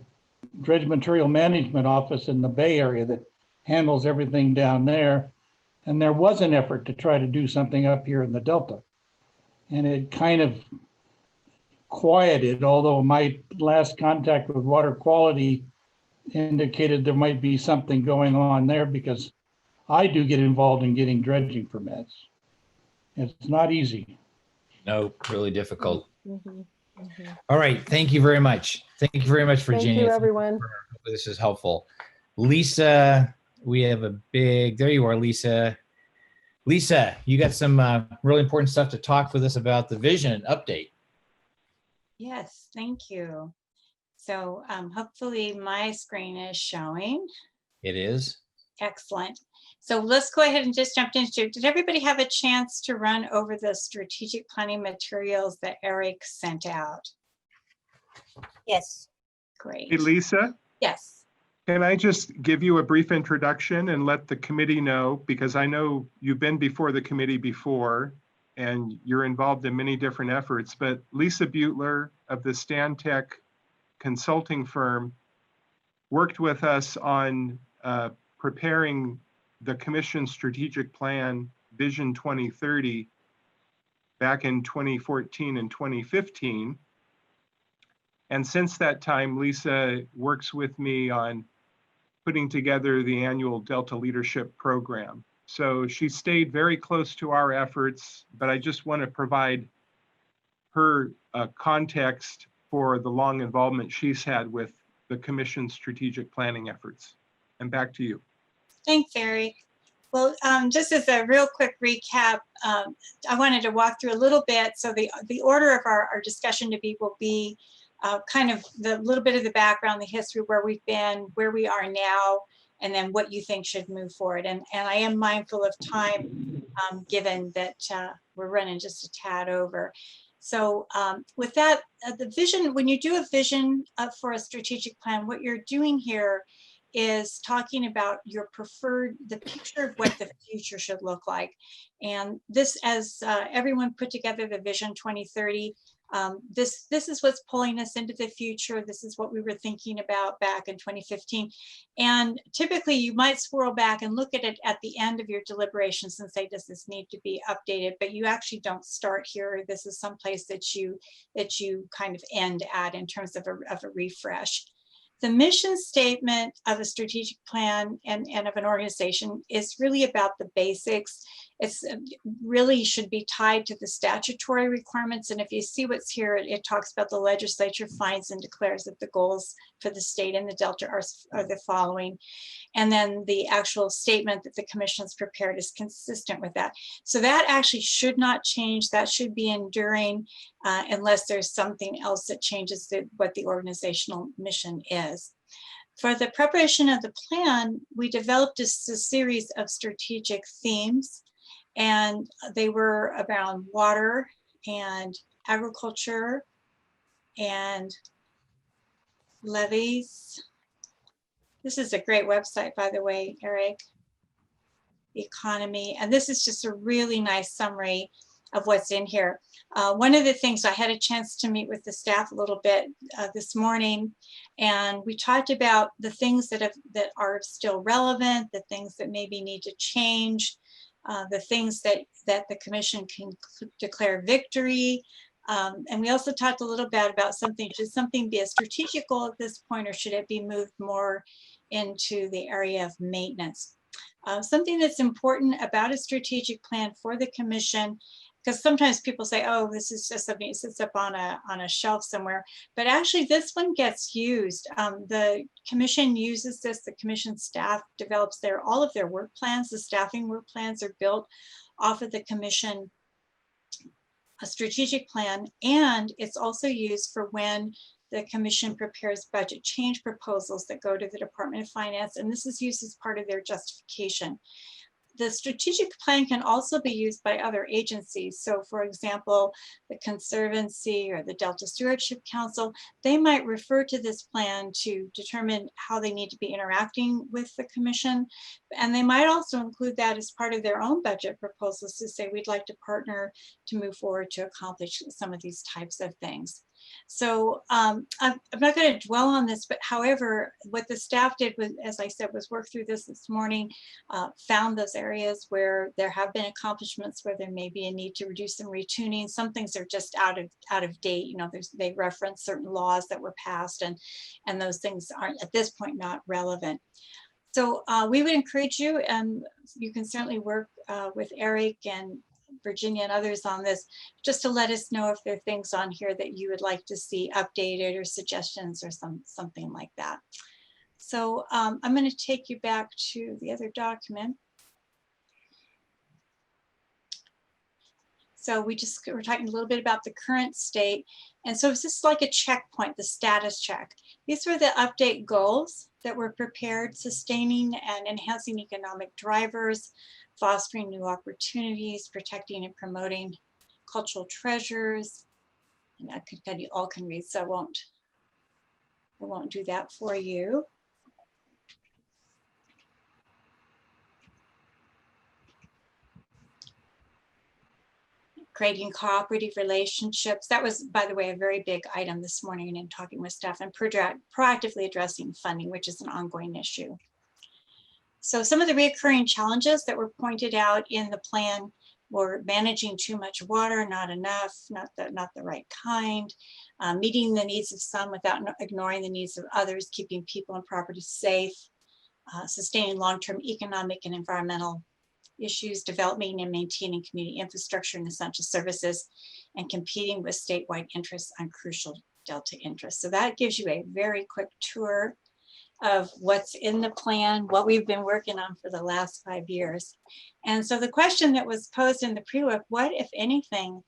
dredge material management office in the Bay Area that handles everything down there. And there was an effort to try to do something up here in the Delta. And it kind of quieted, although my last contact with water quality indicated there might be something going on there, because I do get involved in getting dredging permits. It's not easy. No, really difficult. Mhm, mhm. All right. Thank you very much. Thank you very much, Thank Virginia. you, everyone. Hopefully this is helpful. Lisa, we have a big, there you are, Lisa. Lisa, you got some really important stuff to talk with us about the vision update. Yes, thank you. So hopefully my screen is showing. It is. Excellent. So let's go ahead and just jump into it. Did everybody have a chance to run over the strategic planning materials that Eric sent out? Yes. Great. Hey, Lisa, Yes. can I just give you a brief introduction and let the committee know, because I know you've been before the committee before and you're involved in many different efforts, but Lisa Butler of the Stantec consulting firm worked with us on preparing the Commission Strategic Plan Vision 2030 back in 2014 and 2015. And since that time, Lisa works with me on putting together the annual Delta Leadership Program. So she stayed very close to our efforts, but I just want to provide her context for the long involvement she's had with the Commission's strategic planning efforts. And back to you. Thanks, Eric. Well, just as a real quick recap, I wanted to walk through a little bit. So the order of our discussion will be kind of the little bit of the background, the history, where we've been, where we are now, and then what you think should move forward. And I am mindful of time, given that we're running just a tad over. So with that, the vision, when you do a vision for a strategic plan, what you're doing here is talking about your preferred, the picture of what the future should look like. And this, as everyone put together the Vision 2030, this is what's pulling us into the future. This is what we were thinking about back in 2015. And typically you might swirl back and look at it at the end of your deliberations and say, does this need to be updated? But you actually don't start here. This is someplace that you kind of end at in terms of a refresh. The mission statement of a strategic plan and of an organization is really about the basics. It's really should be tied to the statutory requirements. And if you see what's here, it talks about the legislature finds and declares that the goals for the state and the Delta are the following. And then the actual statement that the commission's prepared is consistent with that. So that actually should not change. That should be enduring unless there's something else that changes what the organizational mission is. For the preparation of the plan, we developed a series of strategic themes, and they were around water and agriculture and levees. This is a great website, by the way, Eric. The economy, and this is just a really nice summary of what's in here. One of the things, I had a chance to meet with the staff a little bit this morning, and we talked about the things that are still relevant, the things that maybe need to change, the things that the commission can declare victory. And we also talked a little bit about something, should something be a strategic goal at this point, or should it be moved more into the area of maintenance? Something that's important about a strategic plan for the commission, because sometimes people say, oh, this is just something that sits up on a shelf somewhere, but actually this one gets used. The commission uses this, the commission staff develops all of their work plans. The staffing work plans are built off of the commission a strategic plan, and it's also used for when the commission prepares budget change proposals that go to the Department of Finance, and this is used as part of their justification. The strategic plan can also be used by other agencies. So for example, the Conservancy or the Delta Stewardship Council, they might refer to this plan to determine how they need to be interacting with the commission. And they might also include that as part of their own budget proposals to say, we'd like to partner to move forward to accomplish some of these types of things. So I'm not going to dwell on this, but however, what the staff did was, as I said, was work through this morning, found those areas where there have been accomplishments, where there may be a need to reduce some retuning. Some things are just out of date. You know, they reference certain laws that were passed, and those things aren't at this point not relevant. So we would encourage you, and you can certainly work with Eric and Virginia and others on this, just to let us know if there are things on here that you would like to see updated or suggestions or something like that. So I'm going to take you back to the other document. So we're talking a little bit about the current state. And so it's just like a checkpoint, the status check. These were the update goals that were prepared: sustaining and enhancing economic drivers, fostering new opportunities, protecting and promoting cultural treasures. And I could kind of all can read, so I won't do that for you. Creating cooperative relationships. That was, by the way, a very big item this morning in talking with staff, and proactively addressing funding, which is an ongoing issue. So some of the recurring challenges that were pointed out in the plan were managing too much water, not enough, not the right kind, meeting the needs of some without ignoring the needs of others, keeping people and property safe, sustaining long-term economic and environmental issues, developing and maintaining community infrastructure and essential services, and competing with statewide interests on crucial Delta interests. So that gives you a very quick tour of what's in the plan, what we've been working on for the last 5 years. And so the question that was posed in the pre-work, what, if anything,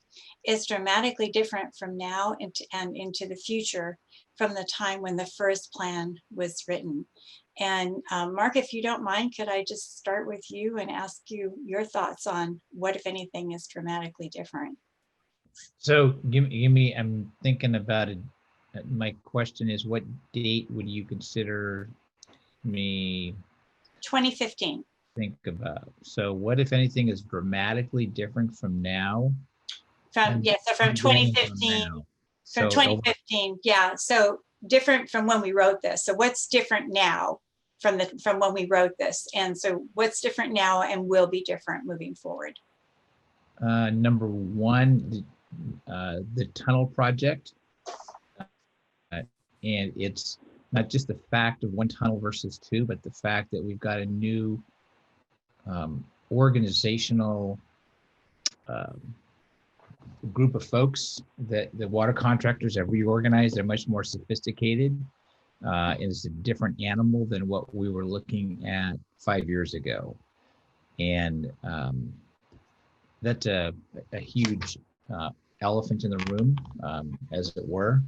is dramatically different from now into the future from the time when the first plan was written? And Mark, if you don't mind, could I just start with you and ask you your thoughts on what, if anything, is dramatically different? So give me, I'm thinking about it. My question is, what date would you consider me 2015. think about? So what, if anything, is dramatically different from now? From 2015. From 2015, yeah. So different from when we wrote this. So what's different now from when we wrote this? And so what's different now and will be different moving forward? Number one, the tunnel project. And it's not just the fact of one tunnel versus two, but the fact that we've got a new organizational group of folks that the water contractors have reorganized. They're much more sophisticated. And it's a different animal than what we were looking at 5 years ago. And that's a huge elephant in the room, as it were.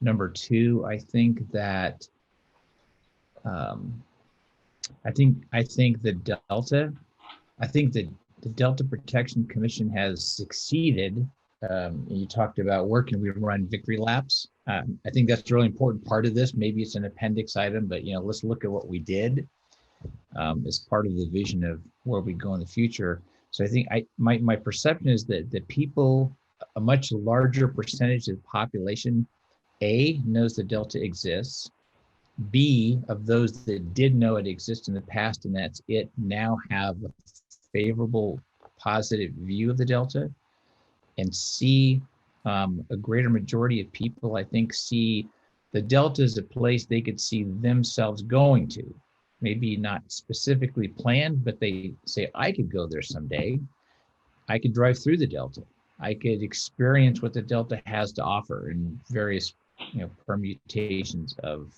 Number two, I think that I think the Delta Protection Commission has succeeded. You talked about where can we run victory laps. I think that's a really important part of this. Maybe it's an appendix item, but let's look at what we did as part of the vision of where we go in the future. So I think my perception is that the people, a much larger percentage of the population, A, knows the Delta exists. B, of those that did know it exists in the past and that's it, now have a favorable, positive view of the Delta. And C, a greater majority of people, I think, see the Delta as a place they could see themselves going to. Maybe not specifically planned, but they say, I could go there someday. I could drive through the Delta. I could experience what the Delta has to offer in various permutations of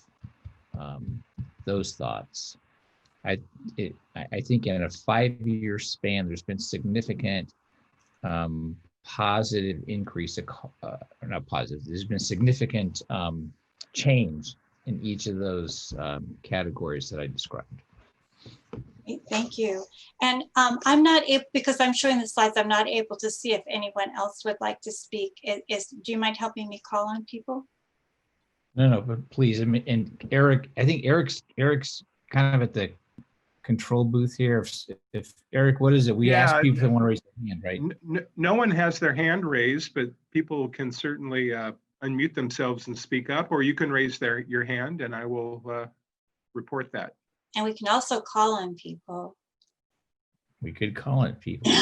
those thoughts. I think in a 5-year span, there's been significant positive increase, not positive, there's been significant change in each of those categories that I described. Thank you. And I'm not able, because I'm showing the slides, I'm not able to see if anyone else would like to speak. Do you mind helping me call on people? No, but please. And Eric, I think Eric's kind of at the control booth here. If Eric, what is it? We ask Yeah, people if they want to raise their hand, right? No one has their hand raised, but people can certainly unmute themselves and speak up, or you can raise your hand and I will report that. And we can also call on people. We could call it people.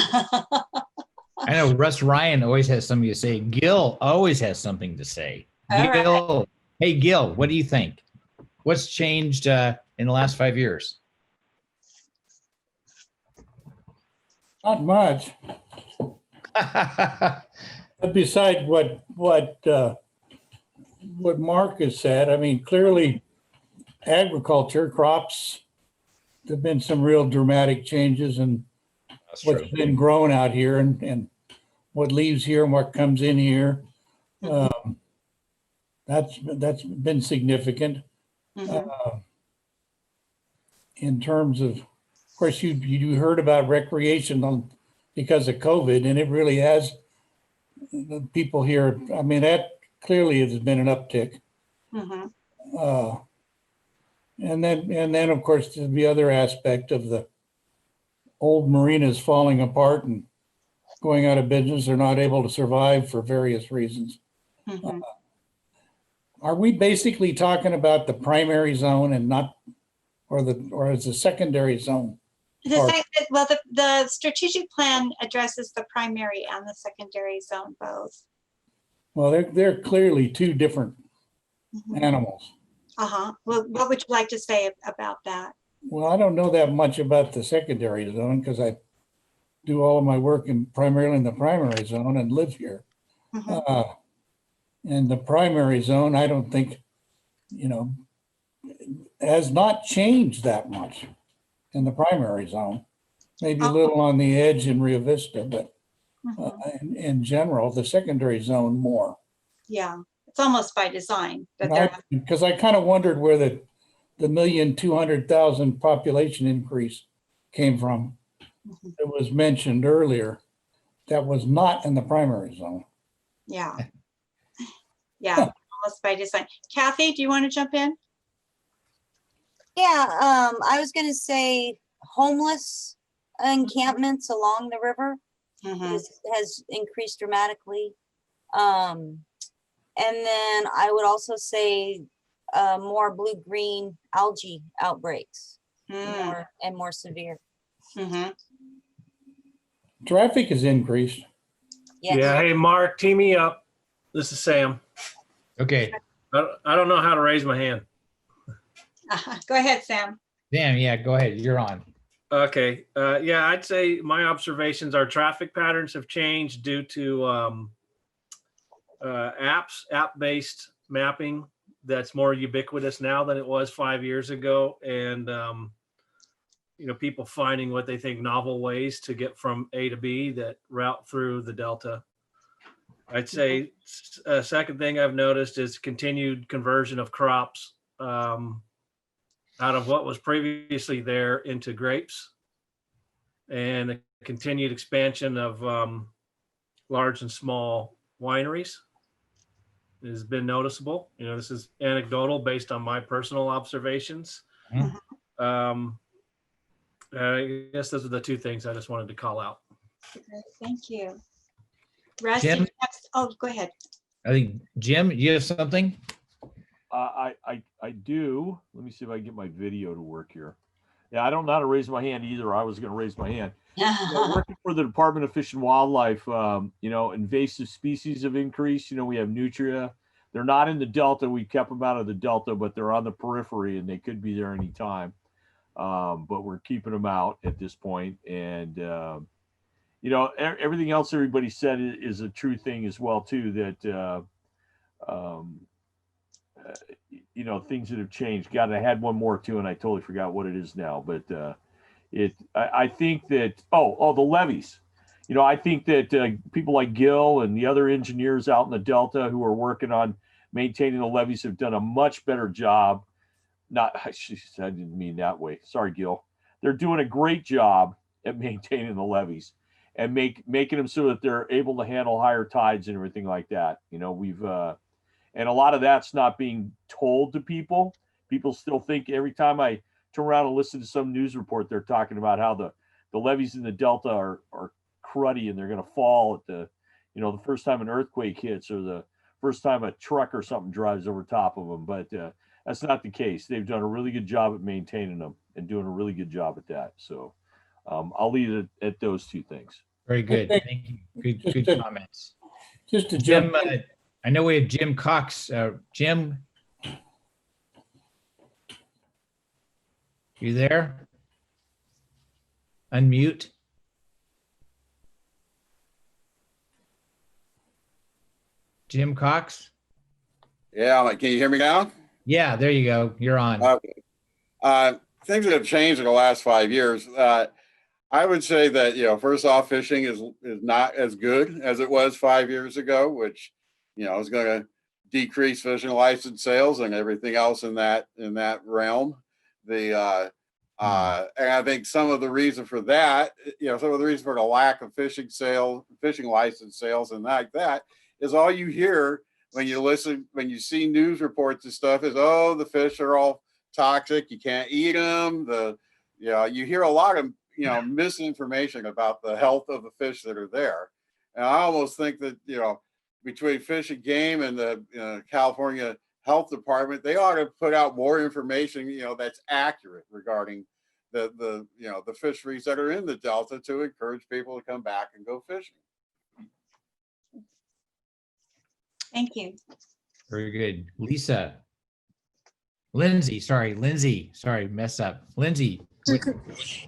I know Russ Ryan always has something to say. Gil always has something to say. All Gil, right. Hey, Gil, what do you think? What's changed in the last 5 years? Not much. But besides what Mark has said, I mean, clearly agriculture, crops, there've been some real dramatic changes in what's been grown out here and what leaves here and what comes in here. That's been significant. In terms of course, you heard about recreation because of COVID, and it really has the people here. I mean, that clearly has been an uptick. And then of course the other aspect of the old marinas falling apart and going out of business. They're not able to survive for various reasons. Are we basically talking about the primary zone and not, or is the secondary zone? Well, the strategic plan addresses the primary and the secondary zone both. Well, they're clearly two different animals. Well, what would you like to say about that? Well, I don't know that much about the secondary zone because I do all of my work primarily in the primary zone and live here. And the primary zone, I don't think, has not changed that much in the primary zone. Maybe a little on the edge in Rio Vista, but in general, the secondary zone more. Yeah, it's almost by design. Because I kind of wondered where the 1,200,000 population increase came from. It was mentioned earlier. That was not in the primary zone. Yeah. Yeah, almost by design. Kathy, do you want to jump in? Yeah, I was going to say homeless encampments along the river has increased dramatically. And then I would also say more blue-green algae outbreaks, more severe. Traffic has increased. Yes. Yeah, hey, Mark, tee me up. This is Sam. Okay. I don't know how to raise my hand. Go ahead, Sam. Sam, yeah, go ahead. You're on. Okay. Yeah, I'd say my observations are traffic patterns have changed due to app-based mapping that's more ubiquitous now than it was 5 years ago. And, people finding what they think novel ways to get from A to B that route through the Delta. I'd say a second thing I've noticed is continued conversion of crops out of what was previously there into grapes, and a continued expansion of large and small wineries has been noticeable. This is anecdotal based on my personal observations. I guess those are the two things I just wanted to call out. Thank you. Russ, Jim? go ahead. I think, Jim, you have something? I do. Let me see if I can get my video to work here. Yeah, I don't know how to raise my hand either. I was going to raise my hand. Working for the Department of Fish and Wildlife, invasive species have increased. We have nutria. They're not in the Delta. We kept them out of the Delta, but they're on the periphery and they could be there anytime. But we're keeping them out at this point. And, everything else everybody said is a true thing as well, too, that, things that have changed. God, I had one more too, and I totally forgot what it is now. But I think that, the levees. I think that people like Gil and the other engineers out in the Delta who are working on maintaining the levees have done a much better job. I didn't mean that way. Sorry, Gil. They're doing a great job at maintaining the levees and making them so that they're able to handle higher tides and everything like that. And a lot of that's not being told to people. People still think every time I turn around and listen to some news report. They're talking about how the levees in the Delta are cruddy and they're going to fall at the first time an earthquake hits or the first time a truck or something drives over top of them. But that's not the case. They've done a really good job at maintaining them and doing a really good job at that. So I'll leave it at those two things. Very good. Thank you. Good comments. Just to Jim, jump, I know we have Jim Cox. Jim, you there? Unmute. Jim Cox? Yeah, can you hear me now? Yeah, there you go. You're on. Okay. Things that have changed in the last 5 years. I would say that, first off, fishing is not as good as it was 5 years ago, which, is going to decrease fishing license sales and everything else in that realm. And I think some of the reason for that, some of the reason for the lack of fishing license sales and like that is all you hear when you see news reports and stuff is, oh, the fish are all toxic. You can't eat them. You hear a lot of, misinformation about the health of the fish that are there. And I almost think that, between Fish and Game and the California Health Department, they ought to put out more information, that's accurate regarding the fisheries that are in the Delta to encourage people to come back and go fishing. Thank you. Very good. Lindsay, mess up. Lindsay.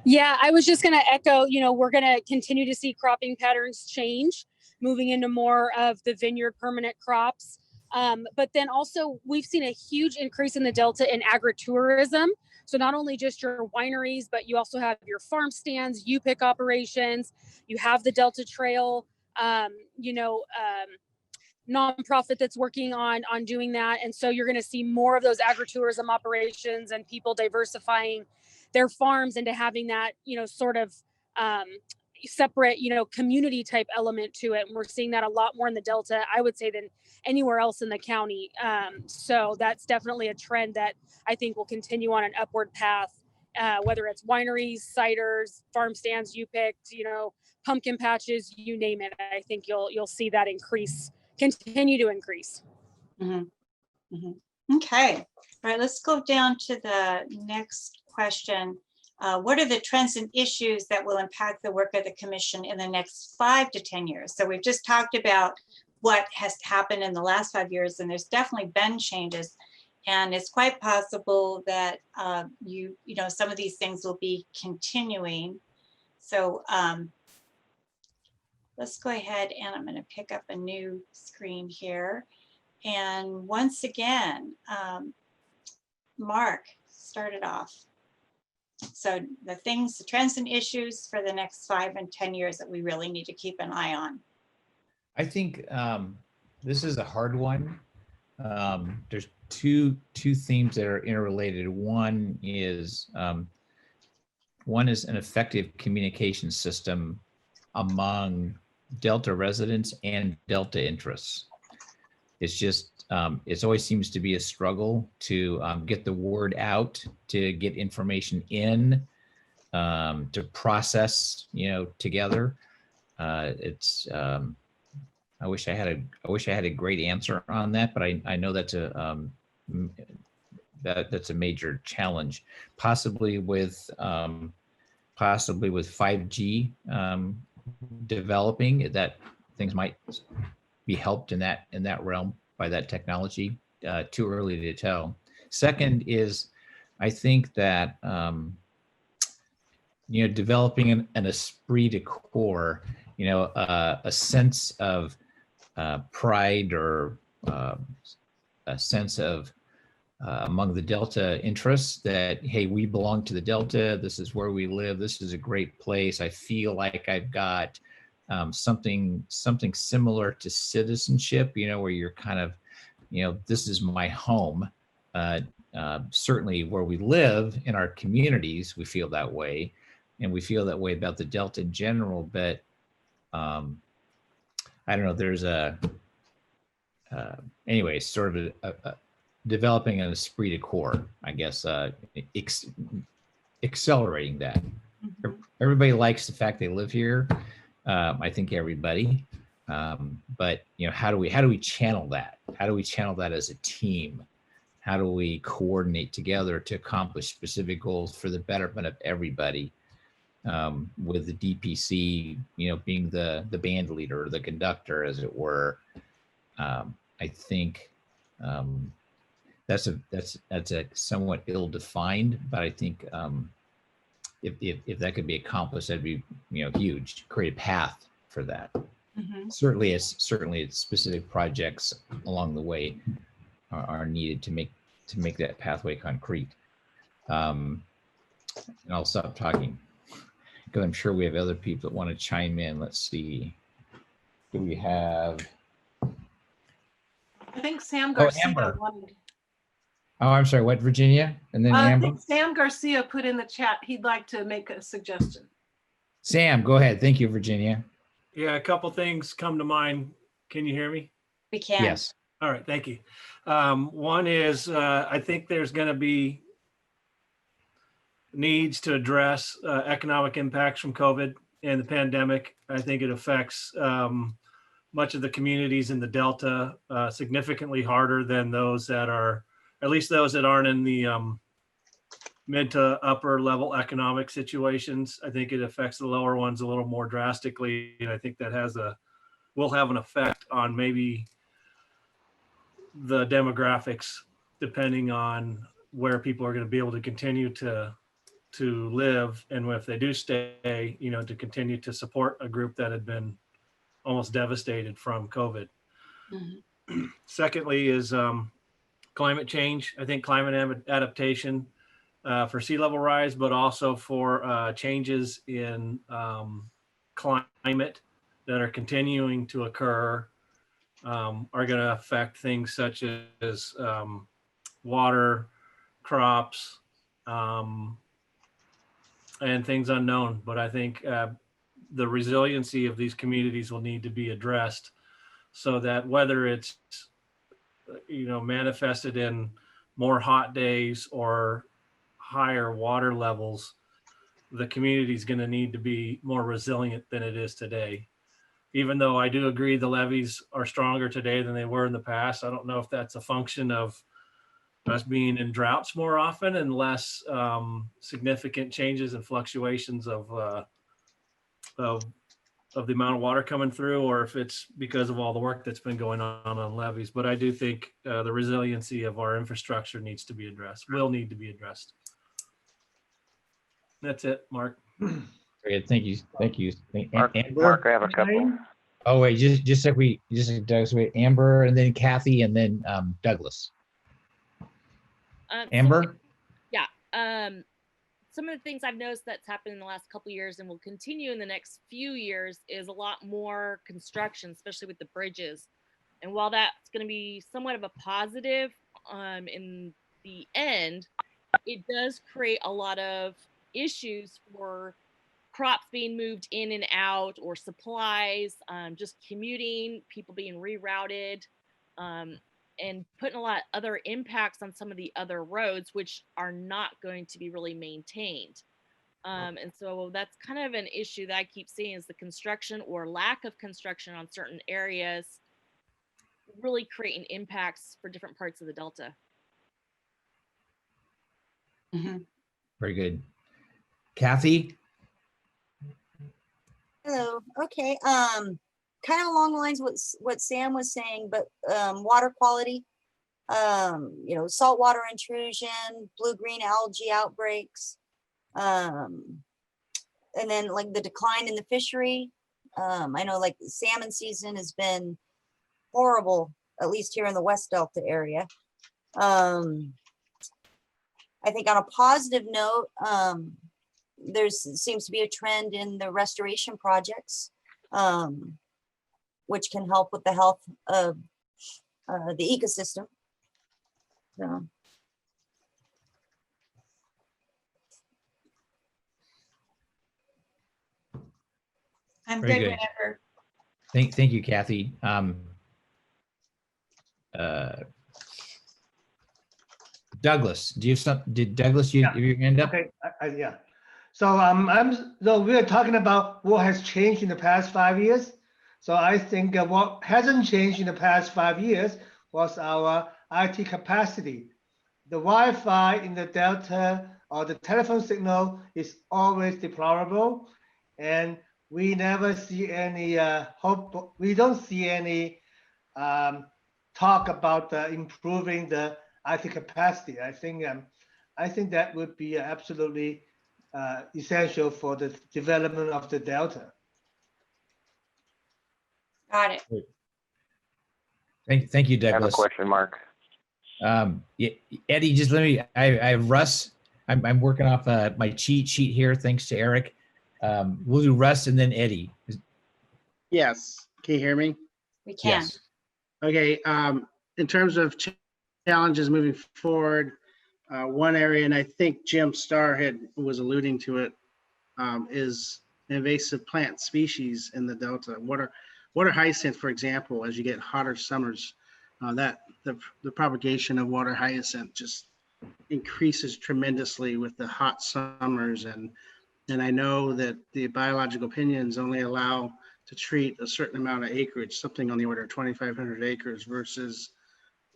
Yeah, I was just going to echo, we're going to continue to see cropping patterns change, moving into more of the vineyard permanent crops. But then also we've seen a huge increase in the Delta in agritourism. So not only just your wineries, but you also have your farm stands, U-pick operations, you have the Delta Trail, nonprofit that's working on doing that. And so you're going to see more of those agritourism operations and people diversifying their farms into having that, sort of separate, community type element to it. And we're seeing that a lot more in the Delta, I would say, than anywhere else in the county. So that's definitely a trend that I think will continue on an upward path, whether it's wineries, ciders, farm stands, U-picks, pumpkin patches, you name it. I think you'll see that continue to increase. Mm-hmm. Mm-hmm. Okay. All right, let's go down to the next question. What are the trends and issues that will impact the work of the commission in the next 5 to 10 years? So we've just talked about what has happened in the last 5 years, and there's definitely been changes. And it's quite possible that some of these things will be continuing. So let's go ahead and I'm going to pick up a new screen here. And once again, Mark started off. So the trends and issues for the next 5 and 10 years that we really need to keep an eye on. I think this is a hard one. There's two themes that are interrelated. One is an effective communication system among Delta residents and Delta interests. It's just, it always seems to be a struggle to get the word out, to get information in, to process, together. I wish I had a great answer on that, but I know that's a major challenge, possibly with 5G developing, that things might be helped in that realm by that technology. Too early to tell. Second is, I think that developing an esprit de corps, a sense of pride or a sense of among the Delta interests that, hey, we belong to the Delta. This is where we live. This is a great place. I feel like I've got something similar to citizenship, where you're kind of, this is my home. Certainly where we live in our communities, we feel that way, and we feel that way about the Delta in general. But I don't know. There's anyway, sort of a developing an esprit de corps, I guess, accelerating that. Everybody likes the fact they live here. I think everybody, but how do we channel that? How do we channel that as a team? How do we coordinate together to accomplish specific goals for the betterment of everybody? With the DPC, being the band leader or the conductor, as it were. I think that's a somewhat ill-defined, but I think if that could be accomplished, that'd be huge. Create a path for that. Certainly, as specific projects along the way are needed to make that pathway concrete. And I'll stop talking because I'm sure we have other people that want to chime in. Let's see. Do we have? I think Sam Garcia wanted. Oh, I'm sorry. What, Virginia? And then I Amber? think Sam Garcia put in the chat he'd like to make a suggestion. Sam, go ahead. Thank you, Virginia. Yeah, a couple things come to mind. Can you hear me? We can. Yes. All right, thank you. One is I think there's going to be needs to address economic impacts from COVID and the pandemic. I think it affects much of the communities in the Delta significantly harder than those that are, at least those that aren't in the mid to upper level economic situations. I think it affects the lower ones a little more drastically. And I think that will have an effect on maybe the demographics, depending on where people are going to be able to continue to live. And if they do stay, to continue to support a group that had been almost devastated from COVID. Secondly is climate change. I think climate adaptation for sea level rise, but also for changes in climate that are continuing to occur are going to affect things such as water, crops, and things unknown. But I think the resiliency of these communities will need to be addressed so that whether it's manifested in more hot days or higher water levels, the community is going to need to be more resilient than it is today. Even though I do agree the levees are stronger today than they were in the past, I don't know if that's a function of us being in droughts more often and less significant changes and fluctuations of the amount of water coming through, or if it's because of all the work that's been going on levees. But I do think the resiliency of our infrastructure needs to be addressed, will need to be addressed. That's it, Mark. Very good. Thank you. Thank you. Mark, I have a couple. Oh, wait, just Douglas, wait, Amber, and then Kathy, and then Douglas. Amber? Some of the things I've noticed that's happened in the last couple of years and will continue in the next few years is a lot more construction, especially with the bridges. And while that's going to be somewhat of a positive in the end, it does create a lot of issues for crops being moved in and out, or supplies, just commuting, people being rerouted, and putting a lot of other impacts on some of the other roads, which are not going to be really maintained. And so that's kind of an issue that I keep seeing, is the construction or lack of construction on certain areas really creating impacts for different parts of the Delta. Very good. Kathy? Hello. Okay. Kind of along the lines of what Sam was saying, but water quality, saltwater intrusion, blue-green algae outbreaks, and then like the decline in the fishery. I know like the salmon season has been horrible, at least here in the West Delta area. I think on a positive note, there seems to be a trend in the restoration projects, which can help with the health of the ecosystem. So. I'm Very good good. whenever. Thank you, Kathy. Douglas, do you have something? Did Douglas, you have your hand up? Okay, Yeah. So so we are talking about what has changed in the past 5 years. So I think what hasn't changed in the past 5 years was our IT capacity. The Wi-Fi in the Delta or the telephone signal is always deplorable, and we never see any hope. We don't see any talk about improving the IT capacity. I think that would be absolutely essential for the development of the Delta. Got it. Thank you, I have a Douglas. question, Mark. Yeah, Eddie, just let me, I have Russ. I'm working off my cheat sheet here, thanks to Eric. We'll do Russ and then Eddie. Yes, can you hear me? We can. Yes. Okay, in terms of challenges moving forward, one area, and I think Jim Starr was alluding to it, is invasive plant species in the Delta. Water hyacinth, for example, as you get hotter summers, that the propagation of water hyacinth just increases tremendously with the hot summers, and I know that the biological opinions only allow to treat a certain amount of acreage, something on the order of 2,500 acres, versus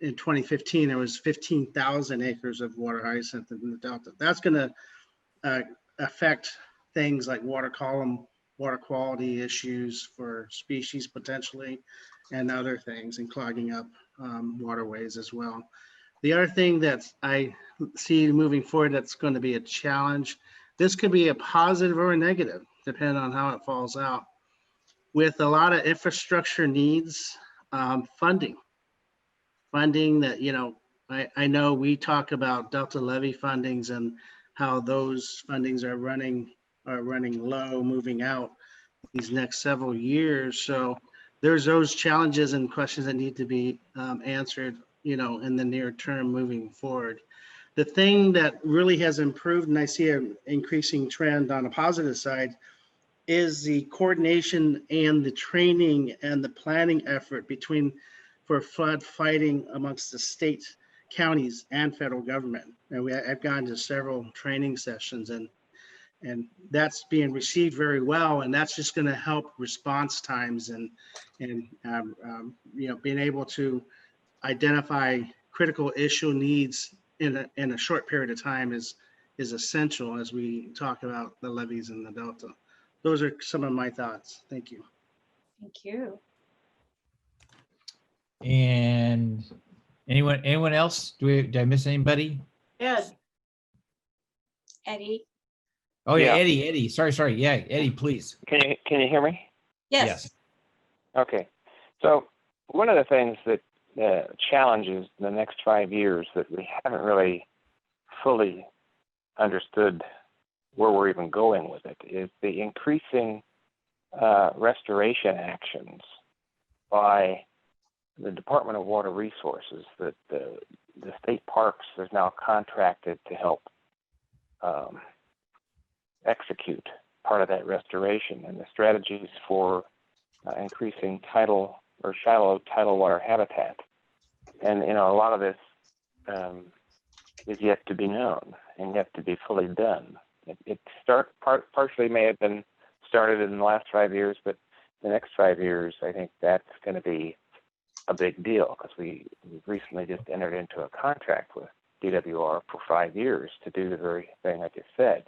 in 2015 there was 15,000 acres of water hyacinth in the Delta. That's going to affect things like water column, water quality issues for species potentially, and other things, and clogging up waterways as well. The other thing that I see moving forward that's going to be a challenge, this could be a positive or a negative, depending on how it falls out. With a lot of infrastructure needs, funding that, I know we talk about Delta levy fundings and how those fundings are running low, moving out these next several years. So there's those challenges and questions that need to be answered, in the near term moving forward. The thing that really has improved, and I see an increasing trend on a positive side, is the coordination and the training and the planning effort for flood fighting amongst the state, counties, and federal government. And I've gone to several training sessions, and that's being received very well, and that's just going to help response times and being able to identify critical issue needs in a short period of time is essential as we talk about the levees in the Delta. Those are some of my thoughts. Thank you. Thank you. And anyone else? Did I miss anybody? Ed. Eddie. Oh yeah, Yeah. Eddie. Sorry. Yeah, Eddie, please. Can you hear me? Yes. Okay. So one of the things that challenges the next 5 years that we haven't really fully understood where we're even going with it is the increasing restoration actions by the Department of Water Resources, that the state parks is now contracted to help execute part of that restoration, and the strategies for increasing tidal or shallow tidal water habitat. And a lot of this is yet to be known and yet to be fully done. It partially may have been started in the last 5 years, but the next 5 years, I think that's going to be a big deal, because we recently just entered into a contract with DWR for 5 years to do the very thing I just said.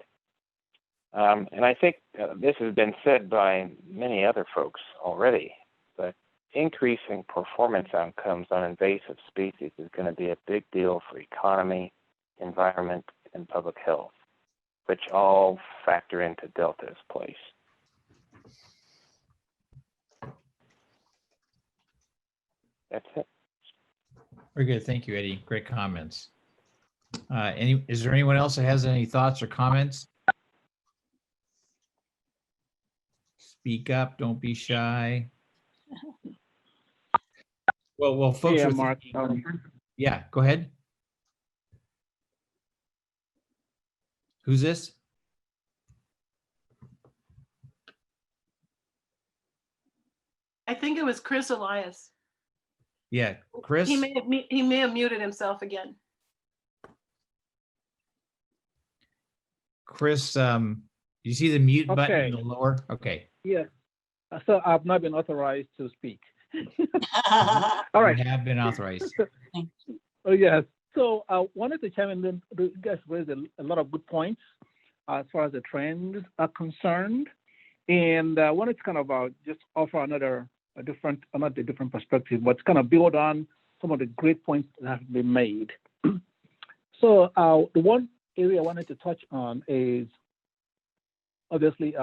And I think this has been said by many other folks already, but increasing performance outcomes on invasive species is going to be a big deal for economy, environment, and public health, which all factor into Delta's place. That's it. Very good. Thank you, Eddie. Great comments. Is there anyone else that has any thoughts or comments? Speak up. Don't be shy. Well, folks. Yeah, Mark. Yeah, go ahead. Who's this? I think it was Chris Elias. Yeah, Chris. He may have muted himself again. Chris, you see the mute button in the Okay. lower? Okay. Yes. So I've not been authorized to speak. All right. You have been authorized. Oh, yes. So I wanted to chime in. You guys raised a lot of good points as far as the trends are concerned. And I wanted to kind of just offer another different perspective, but kind of build on some of the great points that have been made. So the one area I wanted to touch on is obviously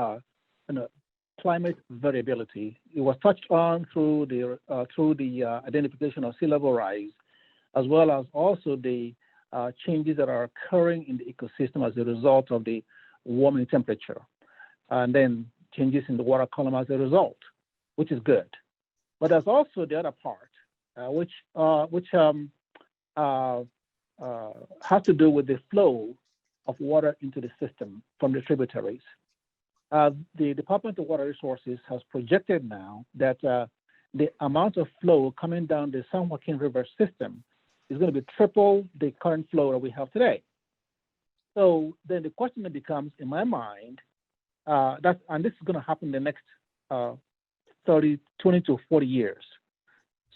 climate variability. It was touched on through the identification of sea level rise, as well as also the changes that are occurring in the ecosystem as a result of the warming temperature, and then changes in the water column as a result, which is good. But there's also the other part, which has to do with the flow of water into the system from the tributaries. The Department of Water Resources has projected now that the amount of flow coming down the San Joaquin River system is going to be triple the current flow that we have today. So then the question that becomes, in my mind, and this is going to happen in the next 20 to 40 years.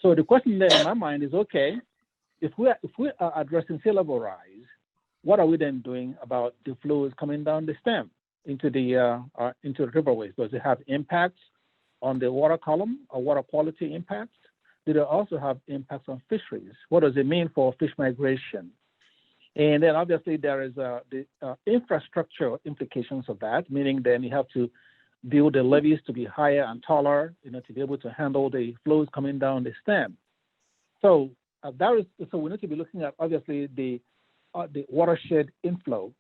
So the question there in my mind is, okay, if we are addressing sea level rise, what are we then doing about the flows coming down the stem into the riverways? Does it have impacts on the water column or water quality impacts? Do they also have impacts on fisheries? What does it mean for fish migration? And then obviously there is the infrastructure implications of that, meaning then you have to build the levees to be higher and taller, to be able to handle the flows coming down the stem. So so we need to be looking at obviously the watershed inflow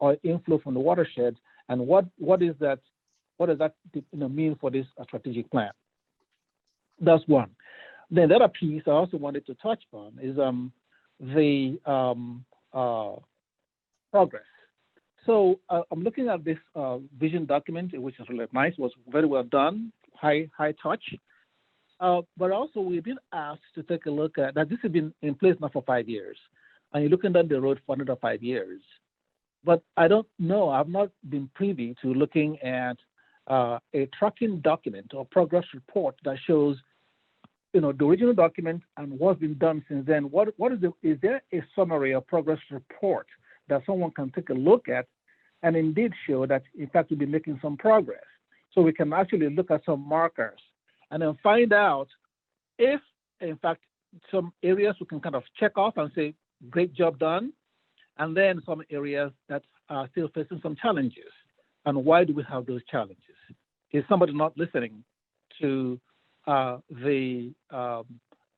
or inflow from the watershed, and what does that mean for this strategic plan? That's one. Then the other piece I also wanted to touch on is the progress. So I'm looking at this vision document, which is really nice, was very well done, high touch. But also we've been asked to take a look at that. This has been in place now for 5 years, and you're looking down the road for another 5 years. But I don't know, I've not been privy to looking at a tracking document or progress report that shows, the original document and what's been done since then. Is there a summary or progress report that someone can take a look at and indeed show that, in fact, we've been making some progress? So we can actually look at some markers and then find out if, in fact, some areas we can kind of check off and say, great job done, and then some areas that are still facing some challenges. And why do we have those challenges? Is somebody not listening to the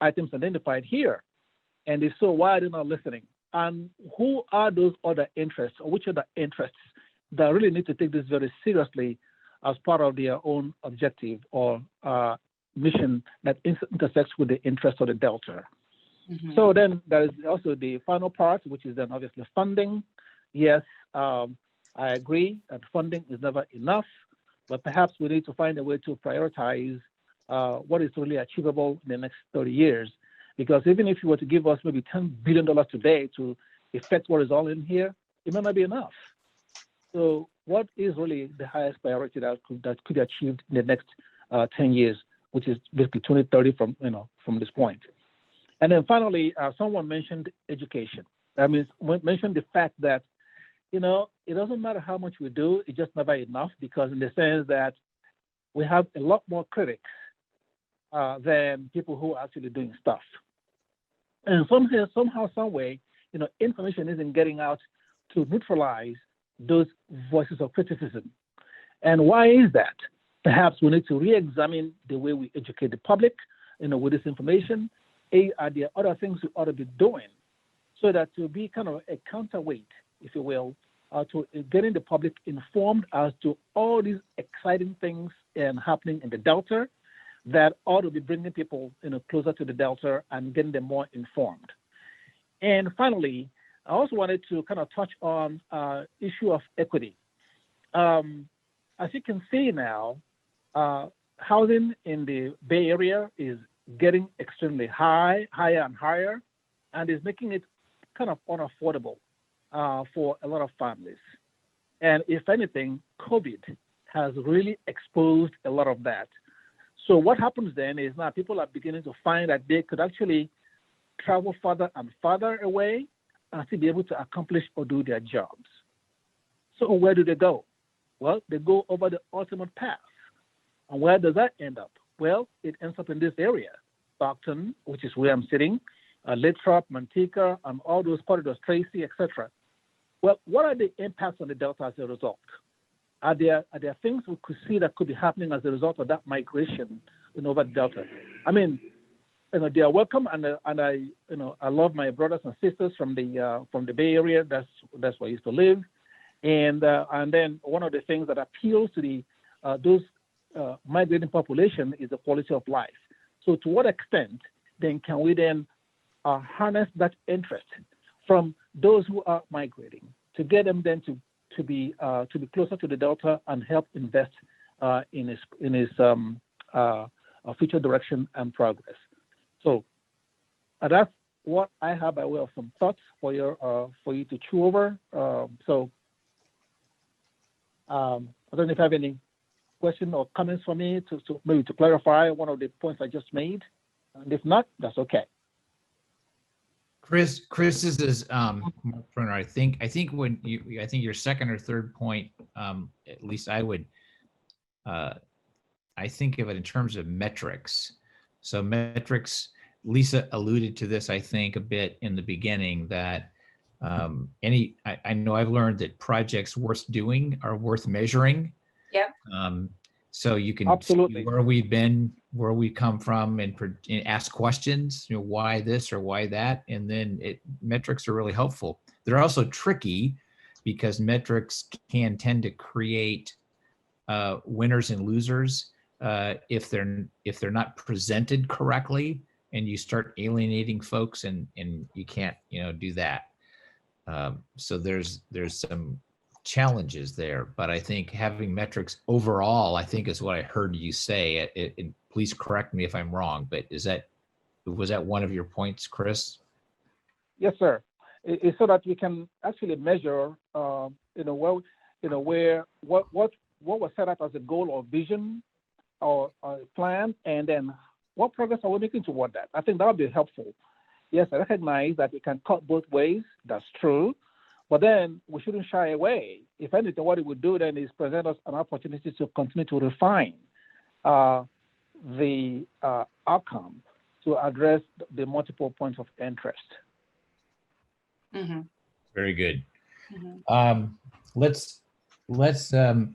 items identified here? And if so, why are they not listening? And who are those other interests, or which are the interests that really need to take this very seriously as part of their own objective or mission that intersects with the interests of the Delta? Mm-hmm. So then there is also the final part, which is then obviously funding. Yes, I agree that funding is never enough, but perhaps we need to find a way to prioritize what is really achievable in the next 30 years. Because even if you were to give us maybe $10 billion today to effect what is all in here, it may not be enough. So what is really the highest priority that could be achieved in the next 10 years, which is basically 2030 from this point? And then finally, someone mentioned education. I mean, mentioned the fact that, it doesn't matter how much we do, it's just never enough, because in the sense that we have a lot more critics than people who are actually doing stuff. And somehow, some way, information isn't getting out to neutralize those voices of criticism. And why is that? Perhaps we need to re-examine the way we educate the public, with this information. Are there other things we ought to be doing so that to be kind of a counterweight, if you will, to getting the public informed as to all these exciting things happening in the Delta that ought to be bringing people closer to the Delta and getting them more informed. And finally, I also wanted to kind of touch on issue of equity. As you can see now, housing in the Bay Area is getting extremely higher and higher, and is making it kind of unaffordable for a lot of families. And if anything, COVID has really exposed a lot of that. So what happens then is now people are beginning to find that they could actually travel further and further away and still be able to accomplish or do their jobs. So where do they go? Well, they go over the ultimate path. And where does that end up? Well, it ends up in this area, Bunton, which is where I'm sitting, Lathrop, Manteca, and all those corridors, Tracy, etc. Well, what are the impacts on the Delta as a result? Are there things we could see that could be happening as a result of that migration over the Delta? I mean, they are welcome, and I love my brothers and sisters from the Bay Area. That's where I used to live, and then one of the things that appeals to those migrating population is the quality of life. So to what extent then can we then harness that interest from those who are migrating to get them then to be closer to the Delta and help invest in his future direction and progress. So that's what I have by way of some thoughts for you to chew over. I don't know if you have any question or comments for me to maybe to clarify one of the points I just made, and if not, that's okay. Chris, this is I think when I think your second or third point, at least I would, I think of it in terms of metrics. So metrics, Lisa alluded to this, I think, a bit in the beginning, that I know I've learned that projects worth doing are worth measuring. Yep. So you can absolutely see where we've been, where we come from, and ask questions, why this or why that, and then metrics are really helpful. They're also tricky because metrics can tend to create winners and losers if they're not presented correctly, and you start alienating folks, and you can't do that. So there's some challenges there, but I think having metrics overall, I think, is what I heard you say. Please correct me if I'm wrong, but was that one of your points, Chris? Yes, sir. It's so that we can actually measure, what was set up as a goal or vision or a plan, and then what progress are we making toward that? I think that would be helpful. Yes, I recognize that it can cut both ways. That's true. But then we shouldn't shy away. If anything, what it would do then is present us an opportunity to continue to refine the outcome to address the multiple points of interest. Mm-hmm. Very good. Mm-hmm. Let's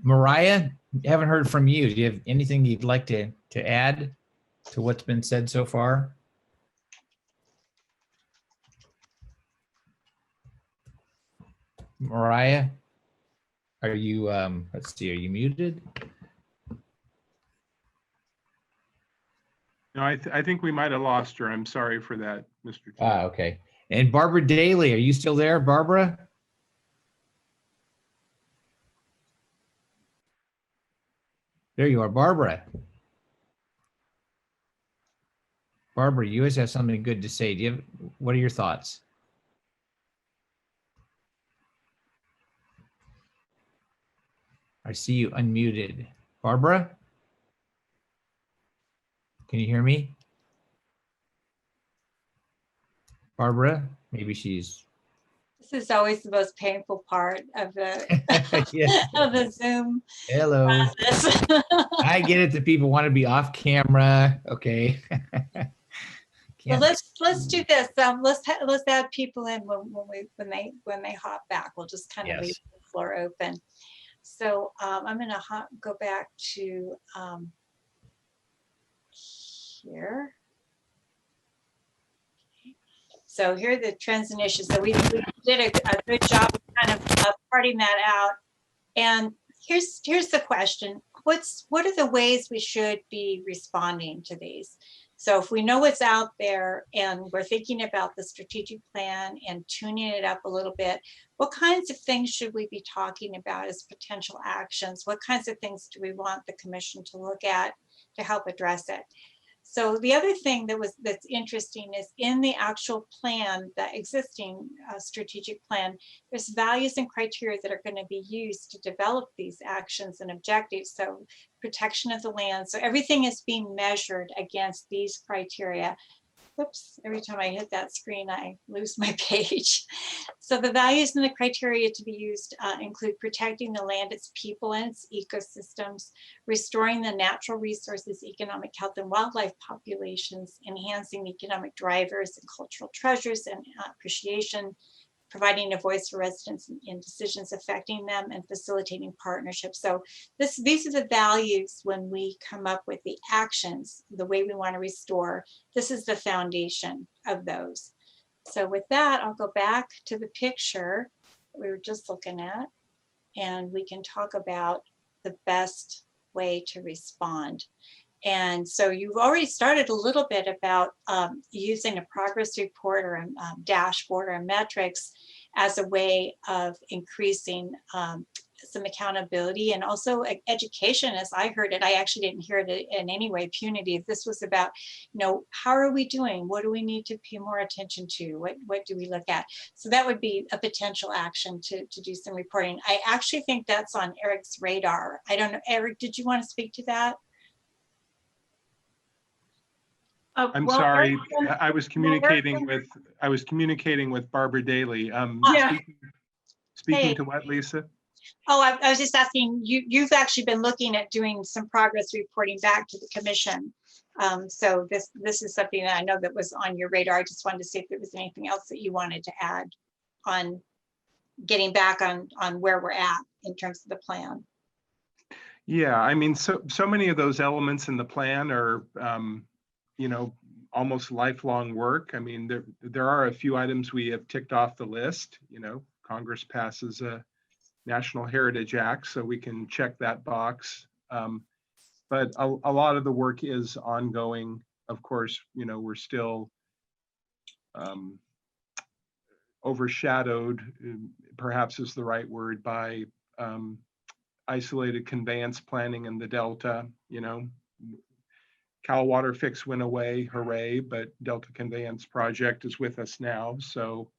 Mariah, haven't heard from you. Do you have anything you'd like to add to what's been said so far? Mariah, are you, let's see, are you muted? No, I think we might have lost her. I'm sorry for that, Mr. Chair. Ah, okay. And Barbara Daly, are you still there, Barbara? There you are, Barbara. Barbara, you always have something good to say. What are your thoughts? I see you unmuted. Barbara? Can you hear me? Barbara, maybe she's... This is always the most painful part of the, Yes. of the Zoom Hello. process. I get it that people want to be off camera. Okay. So let's do this. Let's add people in when they hop back. We'll just kind of leave the floor open. So I'm going to go back to here. So here are the trends and issues. So we did a good job of kind of parting that out. And here's the question. What are the ways we should be responding to these? So if we know what's out there and we're thinking about the strategic plan and tuning it up a little bit, what kinds of things should we be talking about as potential actions? What kinds of things do we want the commission to look at to help address it? So the other thing that's interesting is in the actual plan, the existing strategic plan, there's values and criteria that are going to be used to develop these actions and objectives. So protection of the land. So everything is being measured against these criteria. Oops, every time I hit that screen, I lose my page. So the values and the criteria to be used include protecting the land, its people, and its ecosystems, restoring the natural resources, economic health, and wildlife populations, enhancing economic drivers and cultural treasures and appreciation, providing a voice for residents in decisions affecting them, and facilitating partnerships. So these are the values when we come up with the actions, the way we want to restore. This is the foundation of those. So with that, I'll go back to the picture we were just looking at, and we can talk about the best way to respond. And so you've already started a little bit about using a progress report or a dashboard or metrics as a way of increasing some accountability and also education. As I heard it, I actually didn't hear it in any way punitive. This was about, how are we doing? What do we need to pay more attention to? What do we look at? So that would be a potential action to do some reporting. I actually think that's on Eric's radar. I don't know, Eric, did you want to speak to that? I'm sorry, I was communicating with Barbara Daly. Yeah. Speaking to what, Lisa? Oh, I was just asking, you've actually been looking at doing some progress reporting back to the commission. So this is something that I know that was on your radar. I just wanted to see if there was anything else that you wanted to add on getting back on where we're at in terms of the plan. Yeah, I mean, so many of those elements in the plan are, almost lifelong work. I mean, there are a few items we have ticked off the list. Congress passes a National Heritage Act, so we can check that box. But a lot of the work is ongoing. Of course, we're still overshadowed, perhaps is the right word, by isolated conveyance planning in the Delta. Cal Water Fix went away, hooray, but Delta Conveyance Project is with us now. So,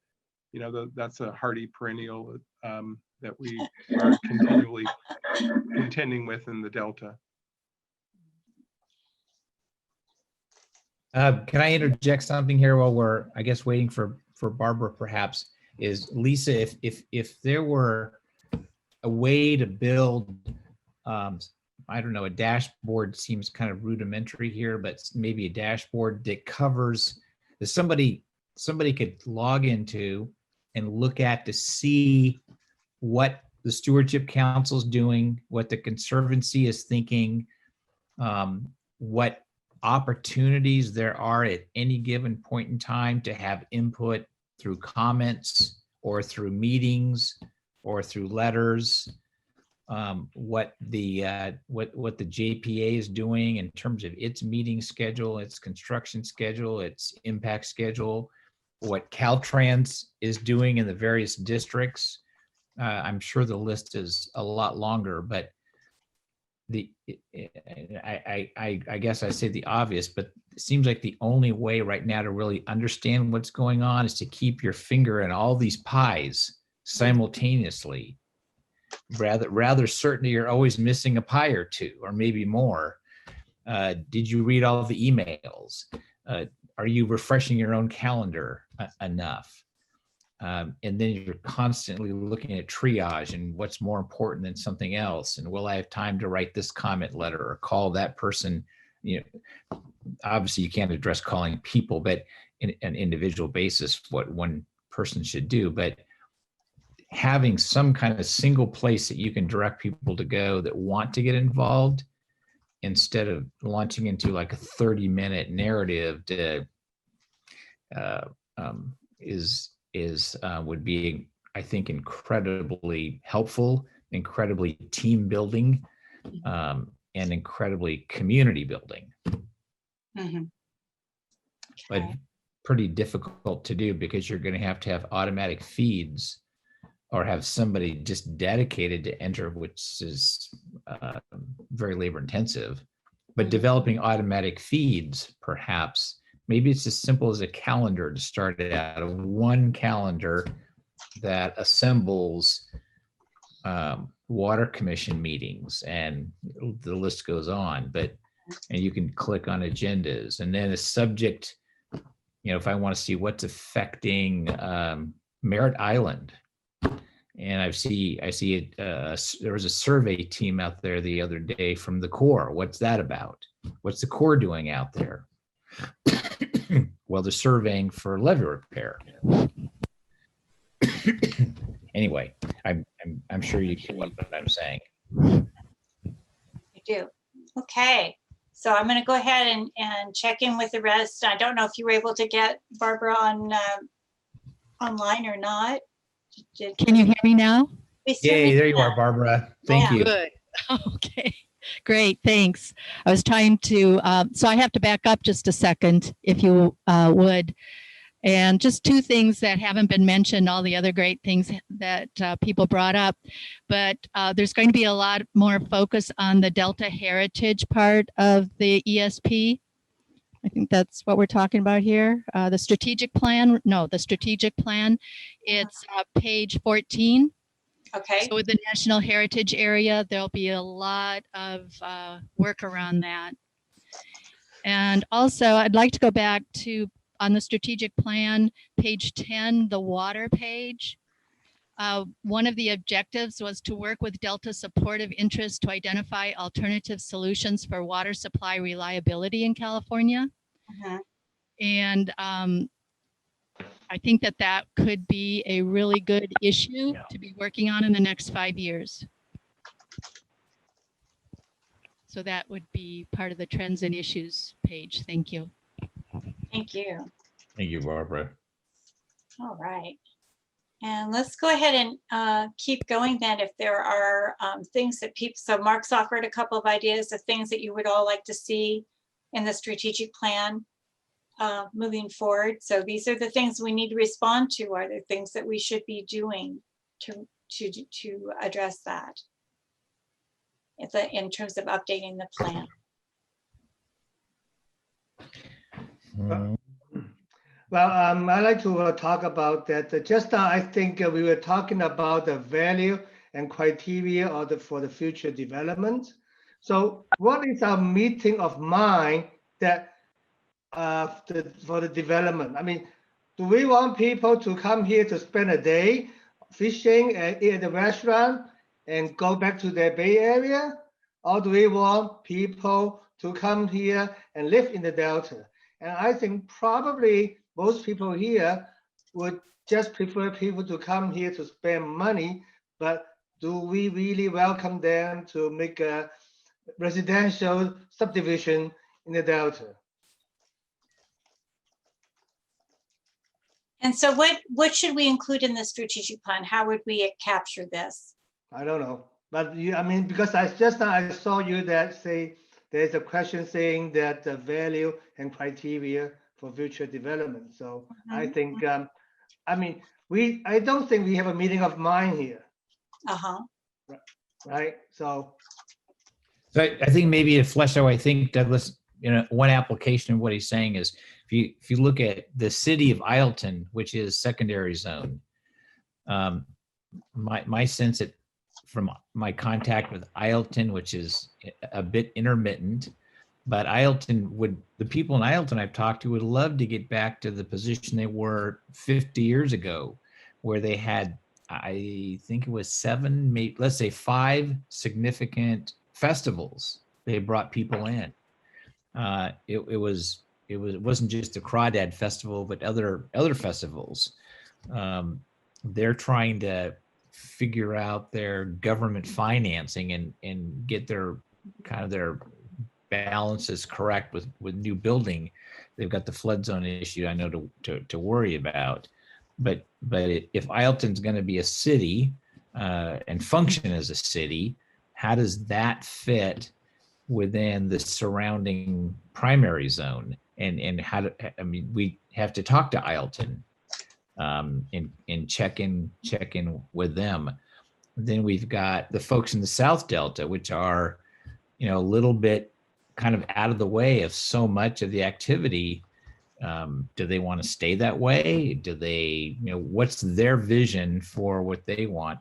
that's a hardy perennial that we are continually contending with in the Delta. Can I interject something here while we're, I guess, waiting for Barbara perhaps? Is Lisa, if there were a way to build, I don't know, a dashboard seems kind of rudimentary here, but maybe a dashboard that covers that somebody could log into and look at to see what the Stewardship Council is doing, what the Conservancy is thinking, what opportunities there are at any given point in time to have input through comments or through meetings or through letters, what the JPA is doing in terms of its meeting schedule, its construction schedule, its impact schedule, what Caltrans is doing in the various districts. I'm sure the list is a lot longer, but I guess I say the obvious, but it seems like the only way right now to really understand what's going on is to keep your finger in all these pies simultaneously. Rather certain you're always missing a pie or two, or maybe more. Did you read all the emails? Are you refreshing your own calendar enough? And then you're constantly looking at triage and what's more important than something else. And will I have time to write this comment letter or call that person? Obviously you can't address calling people, but in an individual basis, what one person should do. But having some kind of single place that you can direct people to go that want to get involved, instead of launching into like a 30-minute narrative to would be, I think, incredibly helpful, incredibly team building, and incredibly community building. Mm-hmm. But pretty difficult to do because you're going to have automatic feeds or have somebody just dedicated to enter, which is very labor intensive. but developing automatic feeds, perhaps. Maybe it's as simple as a calendar to start it out, one calendar that assembles water commission meetings, and the list goes on. And you can click on agendas, and then a subject, if I want to see what's affecting Merritt Island. And I see there was a survey team out there the other day from the Corps. What's that about? What's the Corps doing out there? Well, they're surveying for levee repair. Anyway, I'm sure you get what I'm saying. I do. Okay. So I'm going to go ahead and check in with the rest. I don't know if you were able to get Barbara on online or not. Can you hear me now? Yay, there you are, Barbara. Thank you. Good. Okay, great, thanks. I was trying to, so I have to back up just a second, if you would. And just two things that haven't been mentioned, all the other great things that people brought up. But there's going to be a lot more focus on the Delta Heritage part of the ESP. I think that's what we're talking about here. The strategic plan, it's page 14. Okay. So with the National Heritage Area, there'll be a lot of work around that. And also, I'd like to go back to, on the strategic plan, page 10, the water page. One of the objectives was to work with Delta supportive interests to identify alternative solutions for water supply reliability in California. And I think that could be a really good issue to be working on in the next 5 years. So that would be part of the trends and issues page. Thank you. Thank you. Thank you, Barbara. All right. And let's go ahead and keep going then. If there are things that people, so Mark's offered a couple of ideas of things that you would all like to see in the strategic plan moving forward. So these are the things we need to respond to. Are there things that we should be doing to address that in terms of updating the plan? Well, I'd like to talk about that. Just now, I think we were talking about the value and criteria for the future development. So what is our meeting of mind that for the development? I mean, do we want people to come here to spend a day fishing and eat at the restaurant and go back to their Bay Area? Or do we want people to come here and live in the Delta? And I think probably most people here would just prefer people to come here to spend money, but do we really welcome them to make a residential subdivision in the Delta? And so what should we include in the strategic plan? How would we capture this? I don't know, but I mean, because I saw you that say there's a question saying that the value and criteria for future development. So I think, I mean, I don't think we have a meeting of mind here. Right. So I think maybe to flesh out, I think Douglas, one application of what he's saying is if you look at the city of Ileton, which is secondary zone, my sense from my contact with Ileton, which is a bit intermittent, but the people in Ileton I've talked to would love to get back to the position they were 50 years ago, where they had, I think it was 7, maybe let's say 5 significant festivals. They brought people in. It wasn't just the Crawdad Festival, but other festivals. They're trying to figure out their government financing and get their balances correct with new building. They've got the flood zone issue I know to worry about, but if Ileton's going to be a city and function as a city, how does that fit within the surrounding primary zone? And we have to talk to Ileton and check in with them. Then we've got the folks in the South Delta, which are a little bit kind of out of the way of so much of the activity. Do they want to stay that way? Do they, what's their vision for what they want?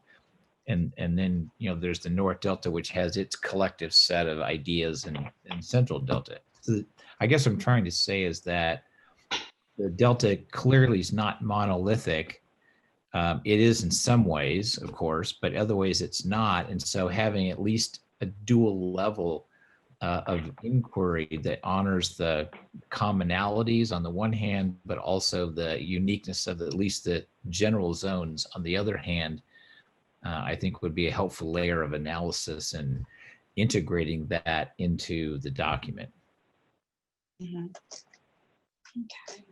And then, there's the North Delta, which has its collective set of ideas, and Central Delta. So I guess what I'm trying to say is that the Delta clearly is not monolithic. It is in some ways, of course, but other ways it's not. And so having at least a dual level of inquiry that honors the commonalities on the one hand, but also the uniqueness of at least the general zones on the other hand, I think would be a helpful layer of analysis and integrating that into the document. Okay.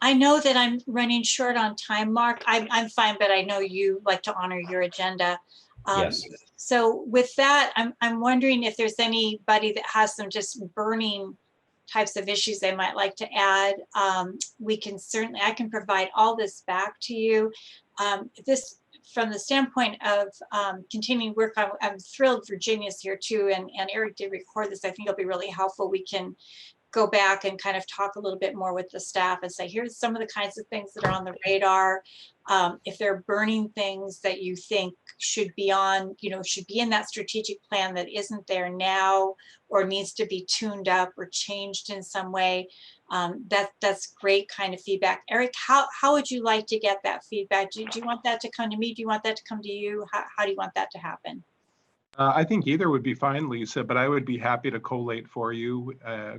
I know that I'm running short on time, Mark. I'm fine, but I know you like to honor your agenda. Yes. So with that, I'm wondering if there's anybody that has some just burning types of issues they might like to add. We can certainly, I can provide all this back to you. This, from the standpoint of continuing work, I'm thrilled Virginia's here too, and Eric did record this. I think it'll be really helpful. We can go back and kind of talk a little bit more with the staff and say, here's some of the kinds of things that are on the radar. If there are burning things that you think should be on, should be in that strategic plan that isn't there now or needs to be tuned up or changed in some way, that's great kind of feedback. Eric, how would you like to get that feedback? Do you want that to come to me? Do you want that to come to you? How do you want that to happen? I think either would be fine, Lisa, but I would be happy to collate for you,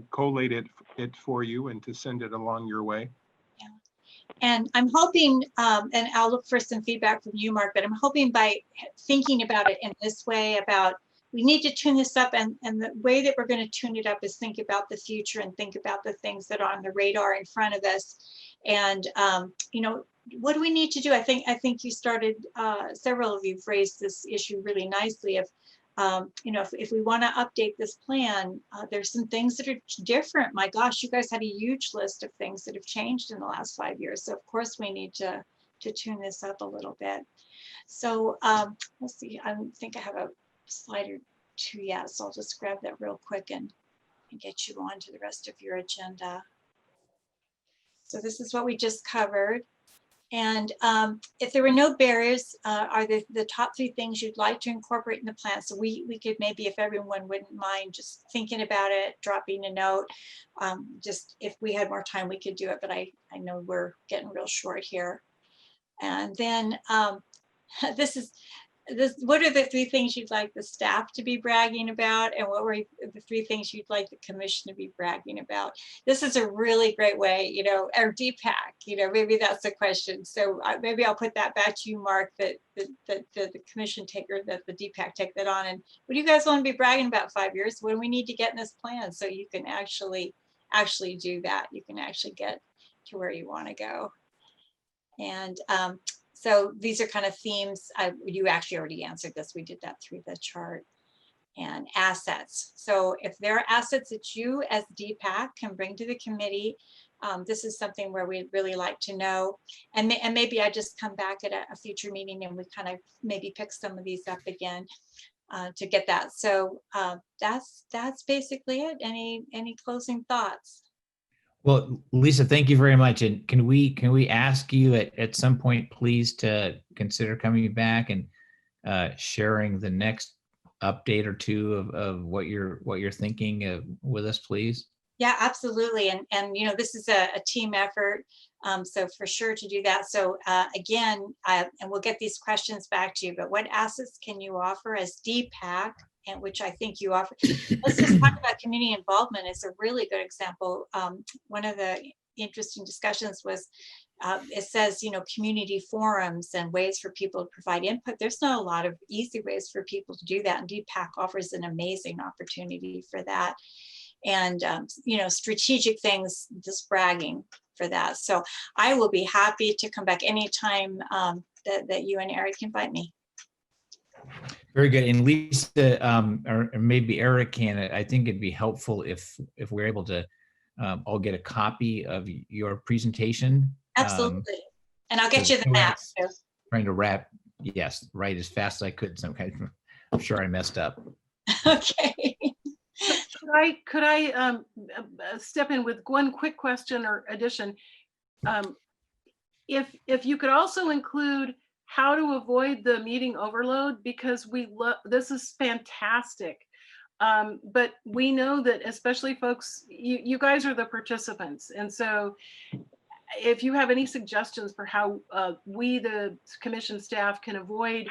collate it for you and to send it along your way. Yeah. And I'm hoping, and I'll look for some feedback from you, Mark, but I'm hoping by thinking about it in this way about, we need to tune this up, and the way that we're going to tune it up is think about the future and think about the things that are on the radar in front of us. And, what do we need to do? I think you started, several of you raised this issue really nicely of, if we want to update this plan, there's some things that are different. My gosh, you guys had a huge list of things that have changed in the last 5 years. So of course we need to tune this up a little bit. So let's see, I think I have a slide or two yet, so I'll just grab that real quick and get you on to the rest of your agenda. So this is what we just covered. And if there were no barriers, are the top 3 things you'd like to incorporate in the plan? So we could maybe, if everyone wouldn't mind just thinking about it, dropping a note. Just if we had more time, we could do it, but I know we're getting real short here. And then what are the 3 things you'd like the staff to be bragging about? And what were the 3 things you'd like the commission to be bragging about? This is a really great way, or DPAC, maybe that's the question. So maybe I'll put that back to you, Mark, that the commission that the DPAC take that on. And what do you guys want to be bragging about 5 years? What do we need to get in this plan so you can actually do that? You can actually get to where you want to go. And so these are kind of themes. You actually already answered this. We did that through the chart. And assets. So if there are assets that you as DPAC can bring to the committee, this is something where we'd really like to know. And maybe I just come back at a future meeting and we kind of maybe pick some of these up again to get that. So that's basically it. Any closing thoughts? Well, Lisa, thank you very much. And can we ask you at some point, please, to consider coming back and sharing the next update or two of what you're thinking with us, please? Yeah, absolutely. And this is a team effort. So for sure to do that. So again, and we'll get these questions back to you, but what assets can you offer as DPAC? And which I think you offer. Let's just talk about community involvement. It's a really good example. One of the interesting discussions was, it says, community forums and ways for people to provide input. There's not a lot of easy ways for people to do that. And DPAC offers an amazing opportunity for that. And, strategic things, just bragging for that. So I will be happy to come back anytime that you and Eric invite me. Very good. And Lisa, or maybe Eric can, I think it'd be helpful if we're able to all get a copy of your presentation. Absolutely. And I'll get you the map. So. Trying to write as fast as I could. I'm sure I messed up. Okay. Could I step in with one quick question or addition? If you could also include how to avoid the meeting overload, because this is fantastic. But we know that especially folks, you guys are the participants. And so if you have any suggestions for how we, the commission staff, can avoid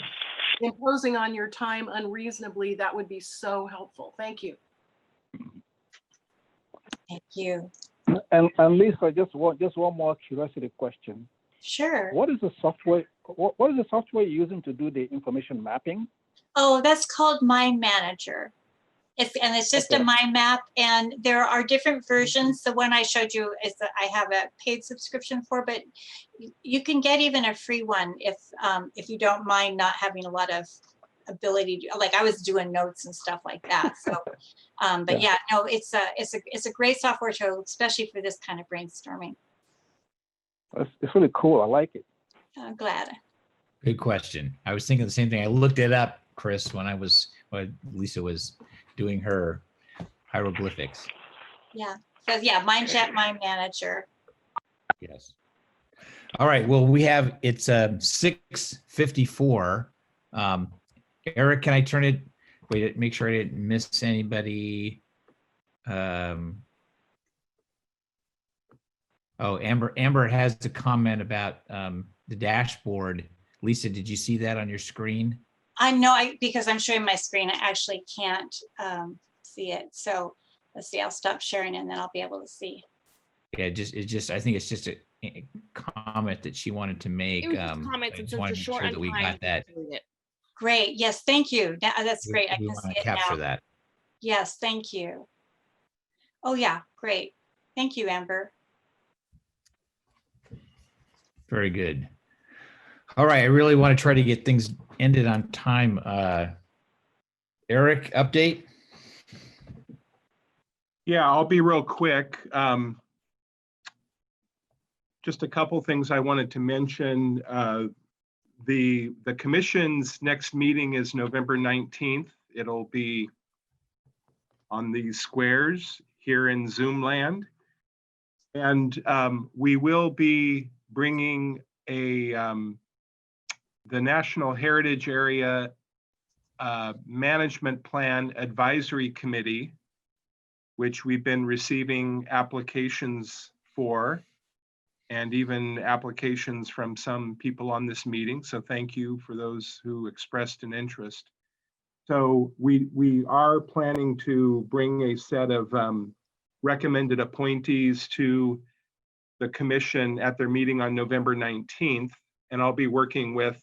imposing on your time unreasonably, that would be so helpful. Thank you. Thank you. And Lisa, just one more curiosity question. Sure. What is the software? What is the software you're using to do the information mapping? Oh, that's called Mind Manager. And it's just a mind map, and there are different versions. The one I showed you is that I have a paid subscription for, but you can get even a free one if you don't mind not having a lot of ability to, like I was doing notes and stuff like that. So, but yeah, no, it's a great software tool, especially for this kind of brainstorming. It's really cool. I like it. I'm glad. Good question. I was thinking the same thing. I looked it up, Chris, when Lisa was doing her hieroglyphics. Yeah. So yeah, Mind Manager. Yes. All right. Well, it's 6:54. Eric, can I turn it? Wait, make sure I didn't miss anybody. Oh, Amber has a comment about the dashboard. Lisa, did you see that on your screen? I know because I'm showing my screen, I actually can't see it. So let's see, I'll stop sharing and then I'll be able to see. Yeah, I think it's just a comment that she wanted to make. It was just comments, and since it's short on that we time, got that. Great. Yes, thank you. That's great. I We can want see to it capture now. that. Yes, thank you. Oh yeah, great. Thank you, Amber. Very good. All right, I really want to try to get things ended on time. Eric, update? Yeah, I'll be real quick. Just a couple things I wanted to mention. The commission's next meeting is November 19th. It'll be on these squares here in Zoom land. And we will be bringing the National Heritage Area Management Plan Advisory Committee, which we've been receiving applications for, and even applications from some people on this meeting. So thank you for those who expressed an interest. So we are planning to bring a set of recommended appointees to the commission at their meeting on November 19th. And I'll be working with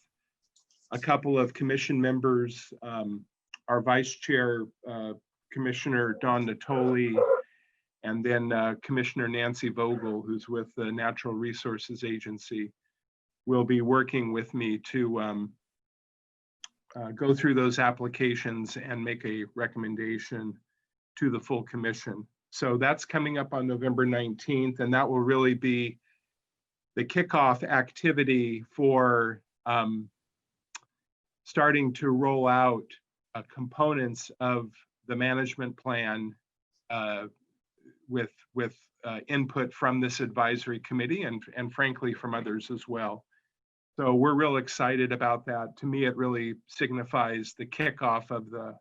a couple of commission members, our vice chair, Commissioner Dawn Natoli, and then Commissioner Nancy Vogel, who's with the Natural Resources Agency, will be working with me to go through those applications and make a recommendation to the full commission. So that's coming up on November 19th, and that will really be the kickoff activity for starting to roll out components of the management plan with input from this advisory committee and frankly from others as well. So we're real excited about that. To me, it really signifies the kickoff of the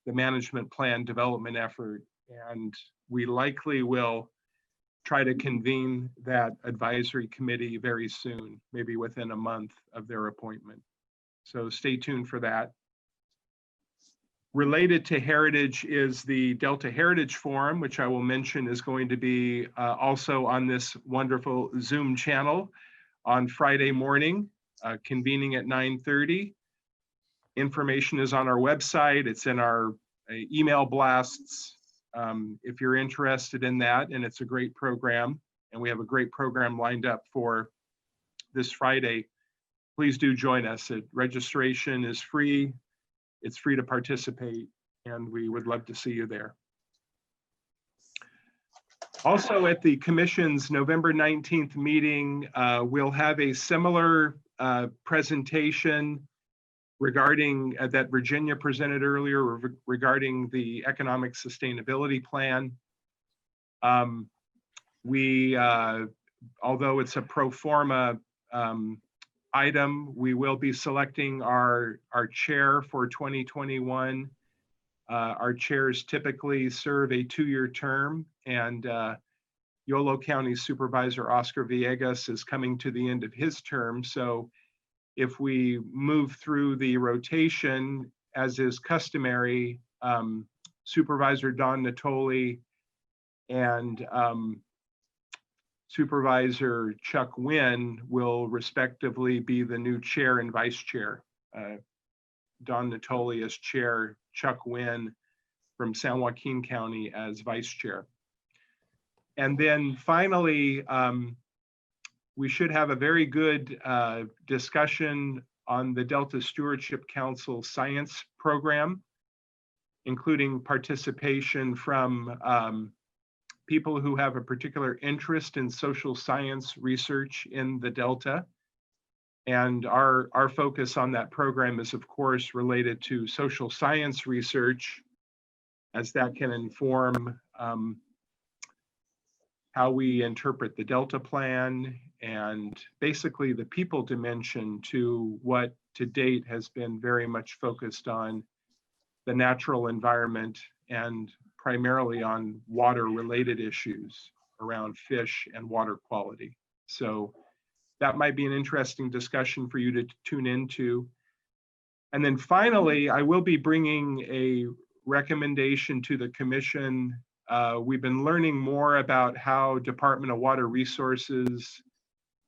management plan development effort. And we likely will try to convene that advisory committee very soon, maybe within a month of their appointment. So stay tuned for that. Related to heritage is the Delta Heritage Forum, which I will mention is going to be also on this wonderful Zoom channel on Friday morning, convening at 9:30. Information is on our website. It's in our email blasts. If you're interested in that, and it's a great program, and we have a great program lined up for this Friday, please do join us. Registration is free. It's free to participate, and we would love to see you there. Also at the Commission's November 19th meeting, we'll have a similar presentation regarding that Virginia presented earlier regarding the economic sustainability plan. Although it's a pro forma item, we will be selecting our chair for 2021. Our chairs typically serve a 2-year term, and Yolo County Supervisor Oscar Villegas is coming to the end of his term. So if we move through the rotation, as is customary, Supervisor Don Natoli and Supervisor Chuck Wynn will respectively be the new chair and vice chair. Don Natoli as chair, Chuck Wynn from San Joaquin County as vice chair. And then finally, we should have a very good discussion on the Delta Stewardship Council science program, including participation from people who have a particular interest in social science research in the Delta. And our focus on that program is, of course, related to social science research, as that can inform how we interpret the Delta Plan, and basically the people dimension to what to date has been very much focused on the natural environment and primarily on water-related issues around fish and water quality. So that might be an interesting discussion for you to tune into. And then finally, I will be bringing a recommendation to the commission. We've been learning more about how Department of Water Resources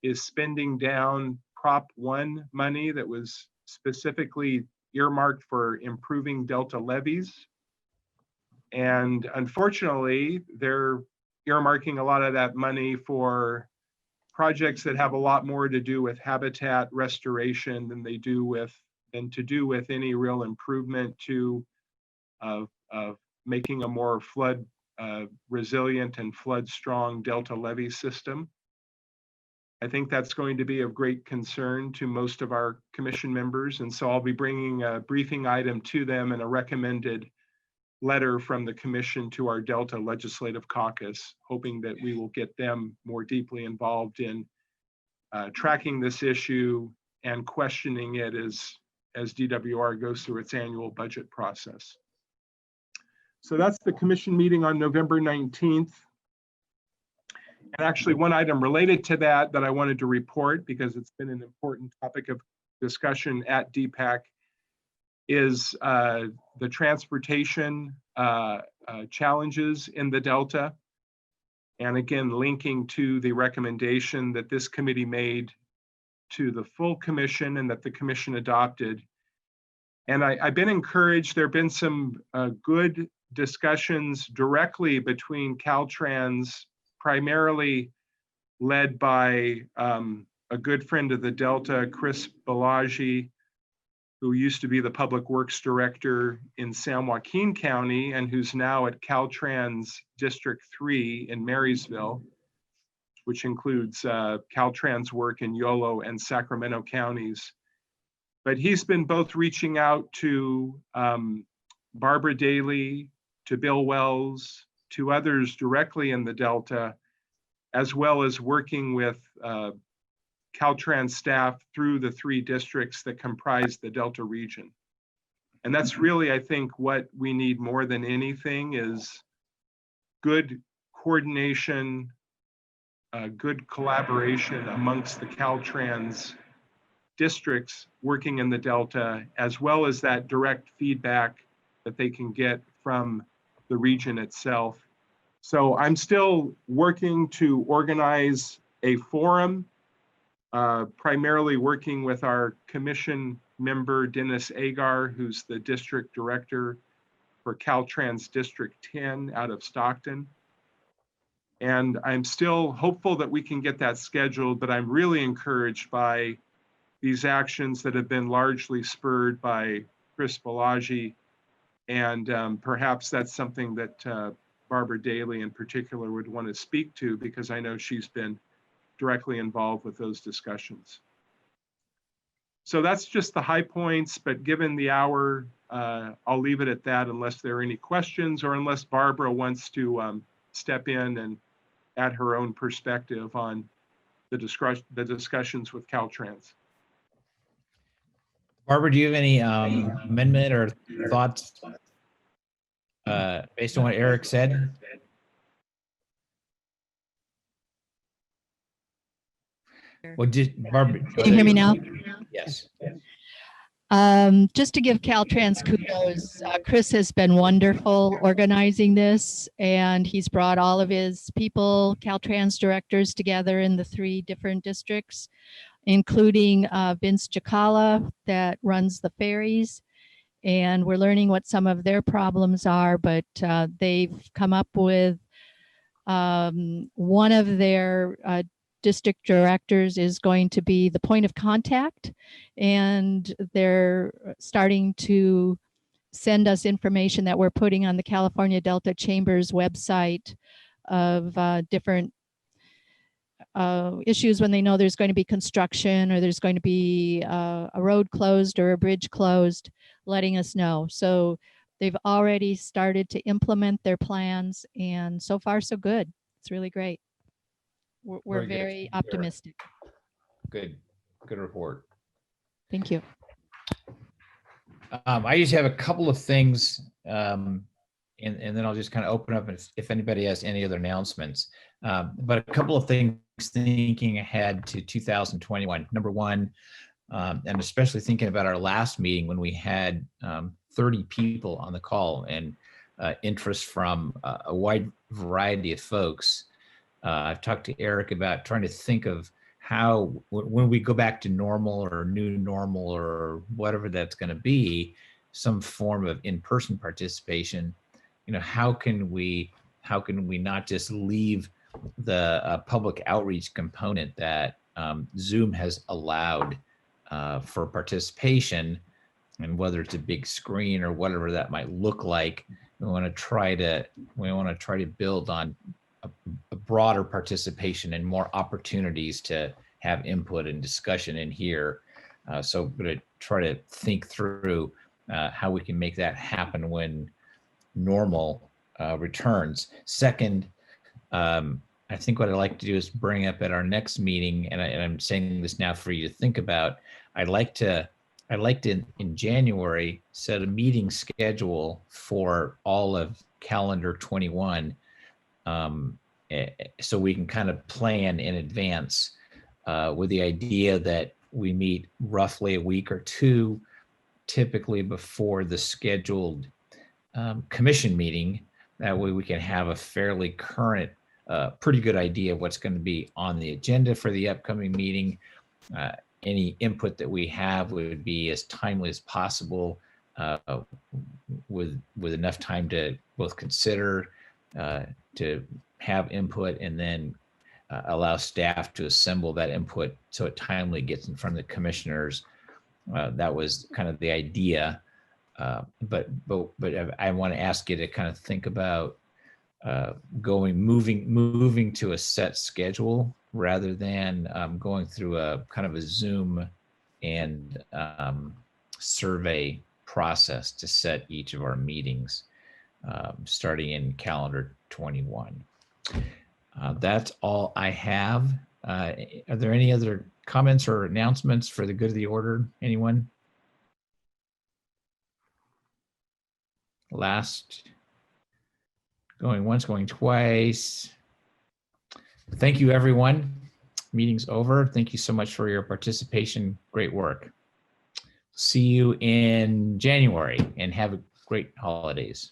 is spending down Prop 1 money that was specifically earmarked for improving Delta levees. And unfortunately, they're earmarking a lot of that money for projects that have a lot more to do with habitat restoration than to do with any real improvement to making a more flood resilient and flood strong Delta levee system. I think that's going to be of great concern to most of our commission members. And so I'll be bringing a briefing item to them and a recommended letter from the commission to our Delta Legislative Caucus, hoping that we will get them more deeply involved in tracking this issue and questioning it as DWR goes through its annual budget process. So that's the commission meeting on November 19th. And actually one item related to that I wanted to report, because it's been an important topic of discussion at DPAC, is the transportation challenges in the Delta. And again, linking to the recommendation that this committee made to the full commission and that the commission adopted. And I've been encouraged. There have been some good discussions directly between Caltrans, primarily led by a good friend of the Delta, Chris Balaji, who used to be the Public Works Director in San Joaquin County and who's now at Caltrans District 3 in Marysville, which includes Caltrans work in Yolo and Sacramento counties. But he's been both reaching out to Barbara Daly, to Bill Wells, to others directly in the Delta, as well as working with Caltrans staff through the 3 districts that comprise the Delta region. And that's really, I think, what we need more than anything is good coordination, good collaboration amongst the Caltrans districts working in the Delta, as well as that direct feedback that they can get from the region itself. So I'm still working to organize a forum, primarily working with our commission member, Dennis Agar, who's the district director for Caltrans District 10 out of Stockton. And I'm still hopeful that we can get that scheduled, but I'm really encouraged by these actions that have been largely spurred by Chris Balaji. And perhaps that's something that Barbara Daly in particular would want to speak to, because I know she's been directly involved with those discussions. So that's just the high points, but given the hour, I'll leave it at that unless there are any questions or unless Barbara wants to step in and add her own perspective on the discussions with Caltrans. Barbara, do you have any amendment or thoughts based on what Eric said? Well, Barbara, Can you hear me now? Yes. Just to give Caltrans kudos, Chris has been wonderful organizing this, and he's brought all of his people, Caltrans directors, together in the 3 different districts, including Vince Jacala that runs the ferries. And we're learning what some of their problems are, but they've come up with one of their district directors is going to be the point of contact, and they're starting to send us information that we're putting on the California Delta Chamber's website of different issues when they know there's going to be construction or there's going to be a road closed or a bridge closed, letting us know. So they've already started to implement their plans, and so far so good. It's really great. We're very optimistic. Good report. Thank you. I just have a couple of things, and then I'll just kind of open up if anybody has any other announcements. But a couple of things thinking ahead to 2021. Number one, and especially thinking about our last meeting when we had 30 people on the call and interest from a wide variety of folks. I've talked to Eric about trying to think of how, when we go back to normal or new normal or whatever that's going to be, some form of in-person participation, how can we not just leave the public outreach component that Zoom has allowed for participation, and whether it's a big screen or whatever that might look like, we want to try to build on a broader participation and more opportunities to have input and discussion in here. So we're going to try to think through how we can make that happen when normal returns. Second, I think what I'd like to do is bring up at our next meeting, and I'm saying this now for you to think about, I'd like to in January set a meeting schedule for all of calendar 21, so we can kind of plan in advance with the idea that we meet roughly a week or two, typically before the scheduled commission meeting. That way we can have a fairly current, pretty good idea of what's going to be on the agenda for the upcoming meeting. Any input that we have would be as timely as possible, with enough time to both consider, to have input, and then allow staff to assemble that input so it timely gets in front of the commissioners. That was kind of the idea. But I want to ask you to kind of think about moving to a set schedule rather than going through a kind of a Zoom and survey process to set each of our meetings, starting in calendar 21. That's all I have. Are there any other comments or announcements for the good of the order? Anyone? Last, going once, going twice. Thank you, everyone. Meeting's over. Thank you so much for your participation. Great work. See you in January, and have a great holidays.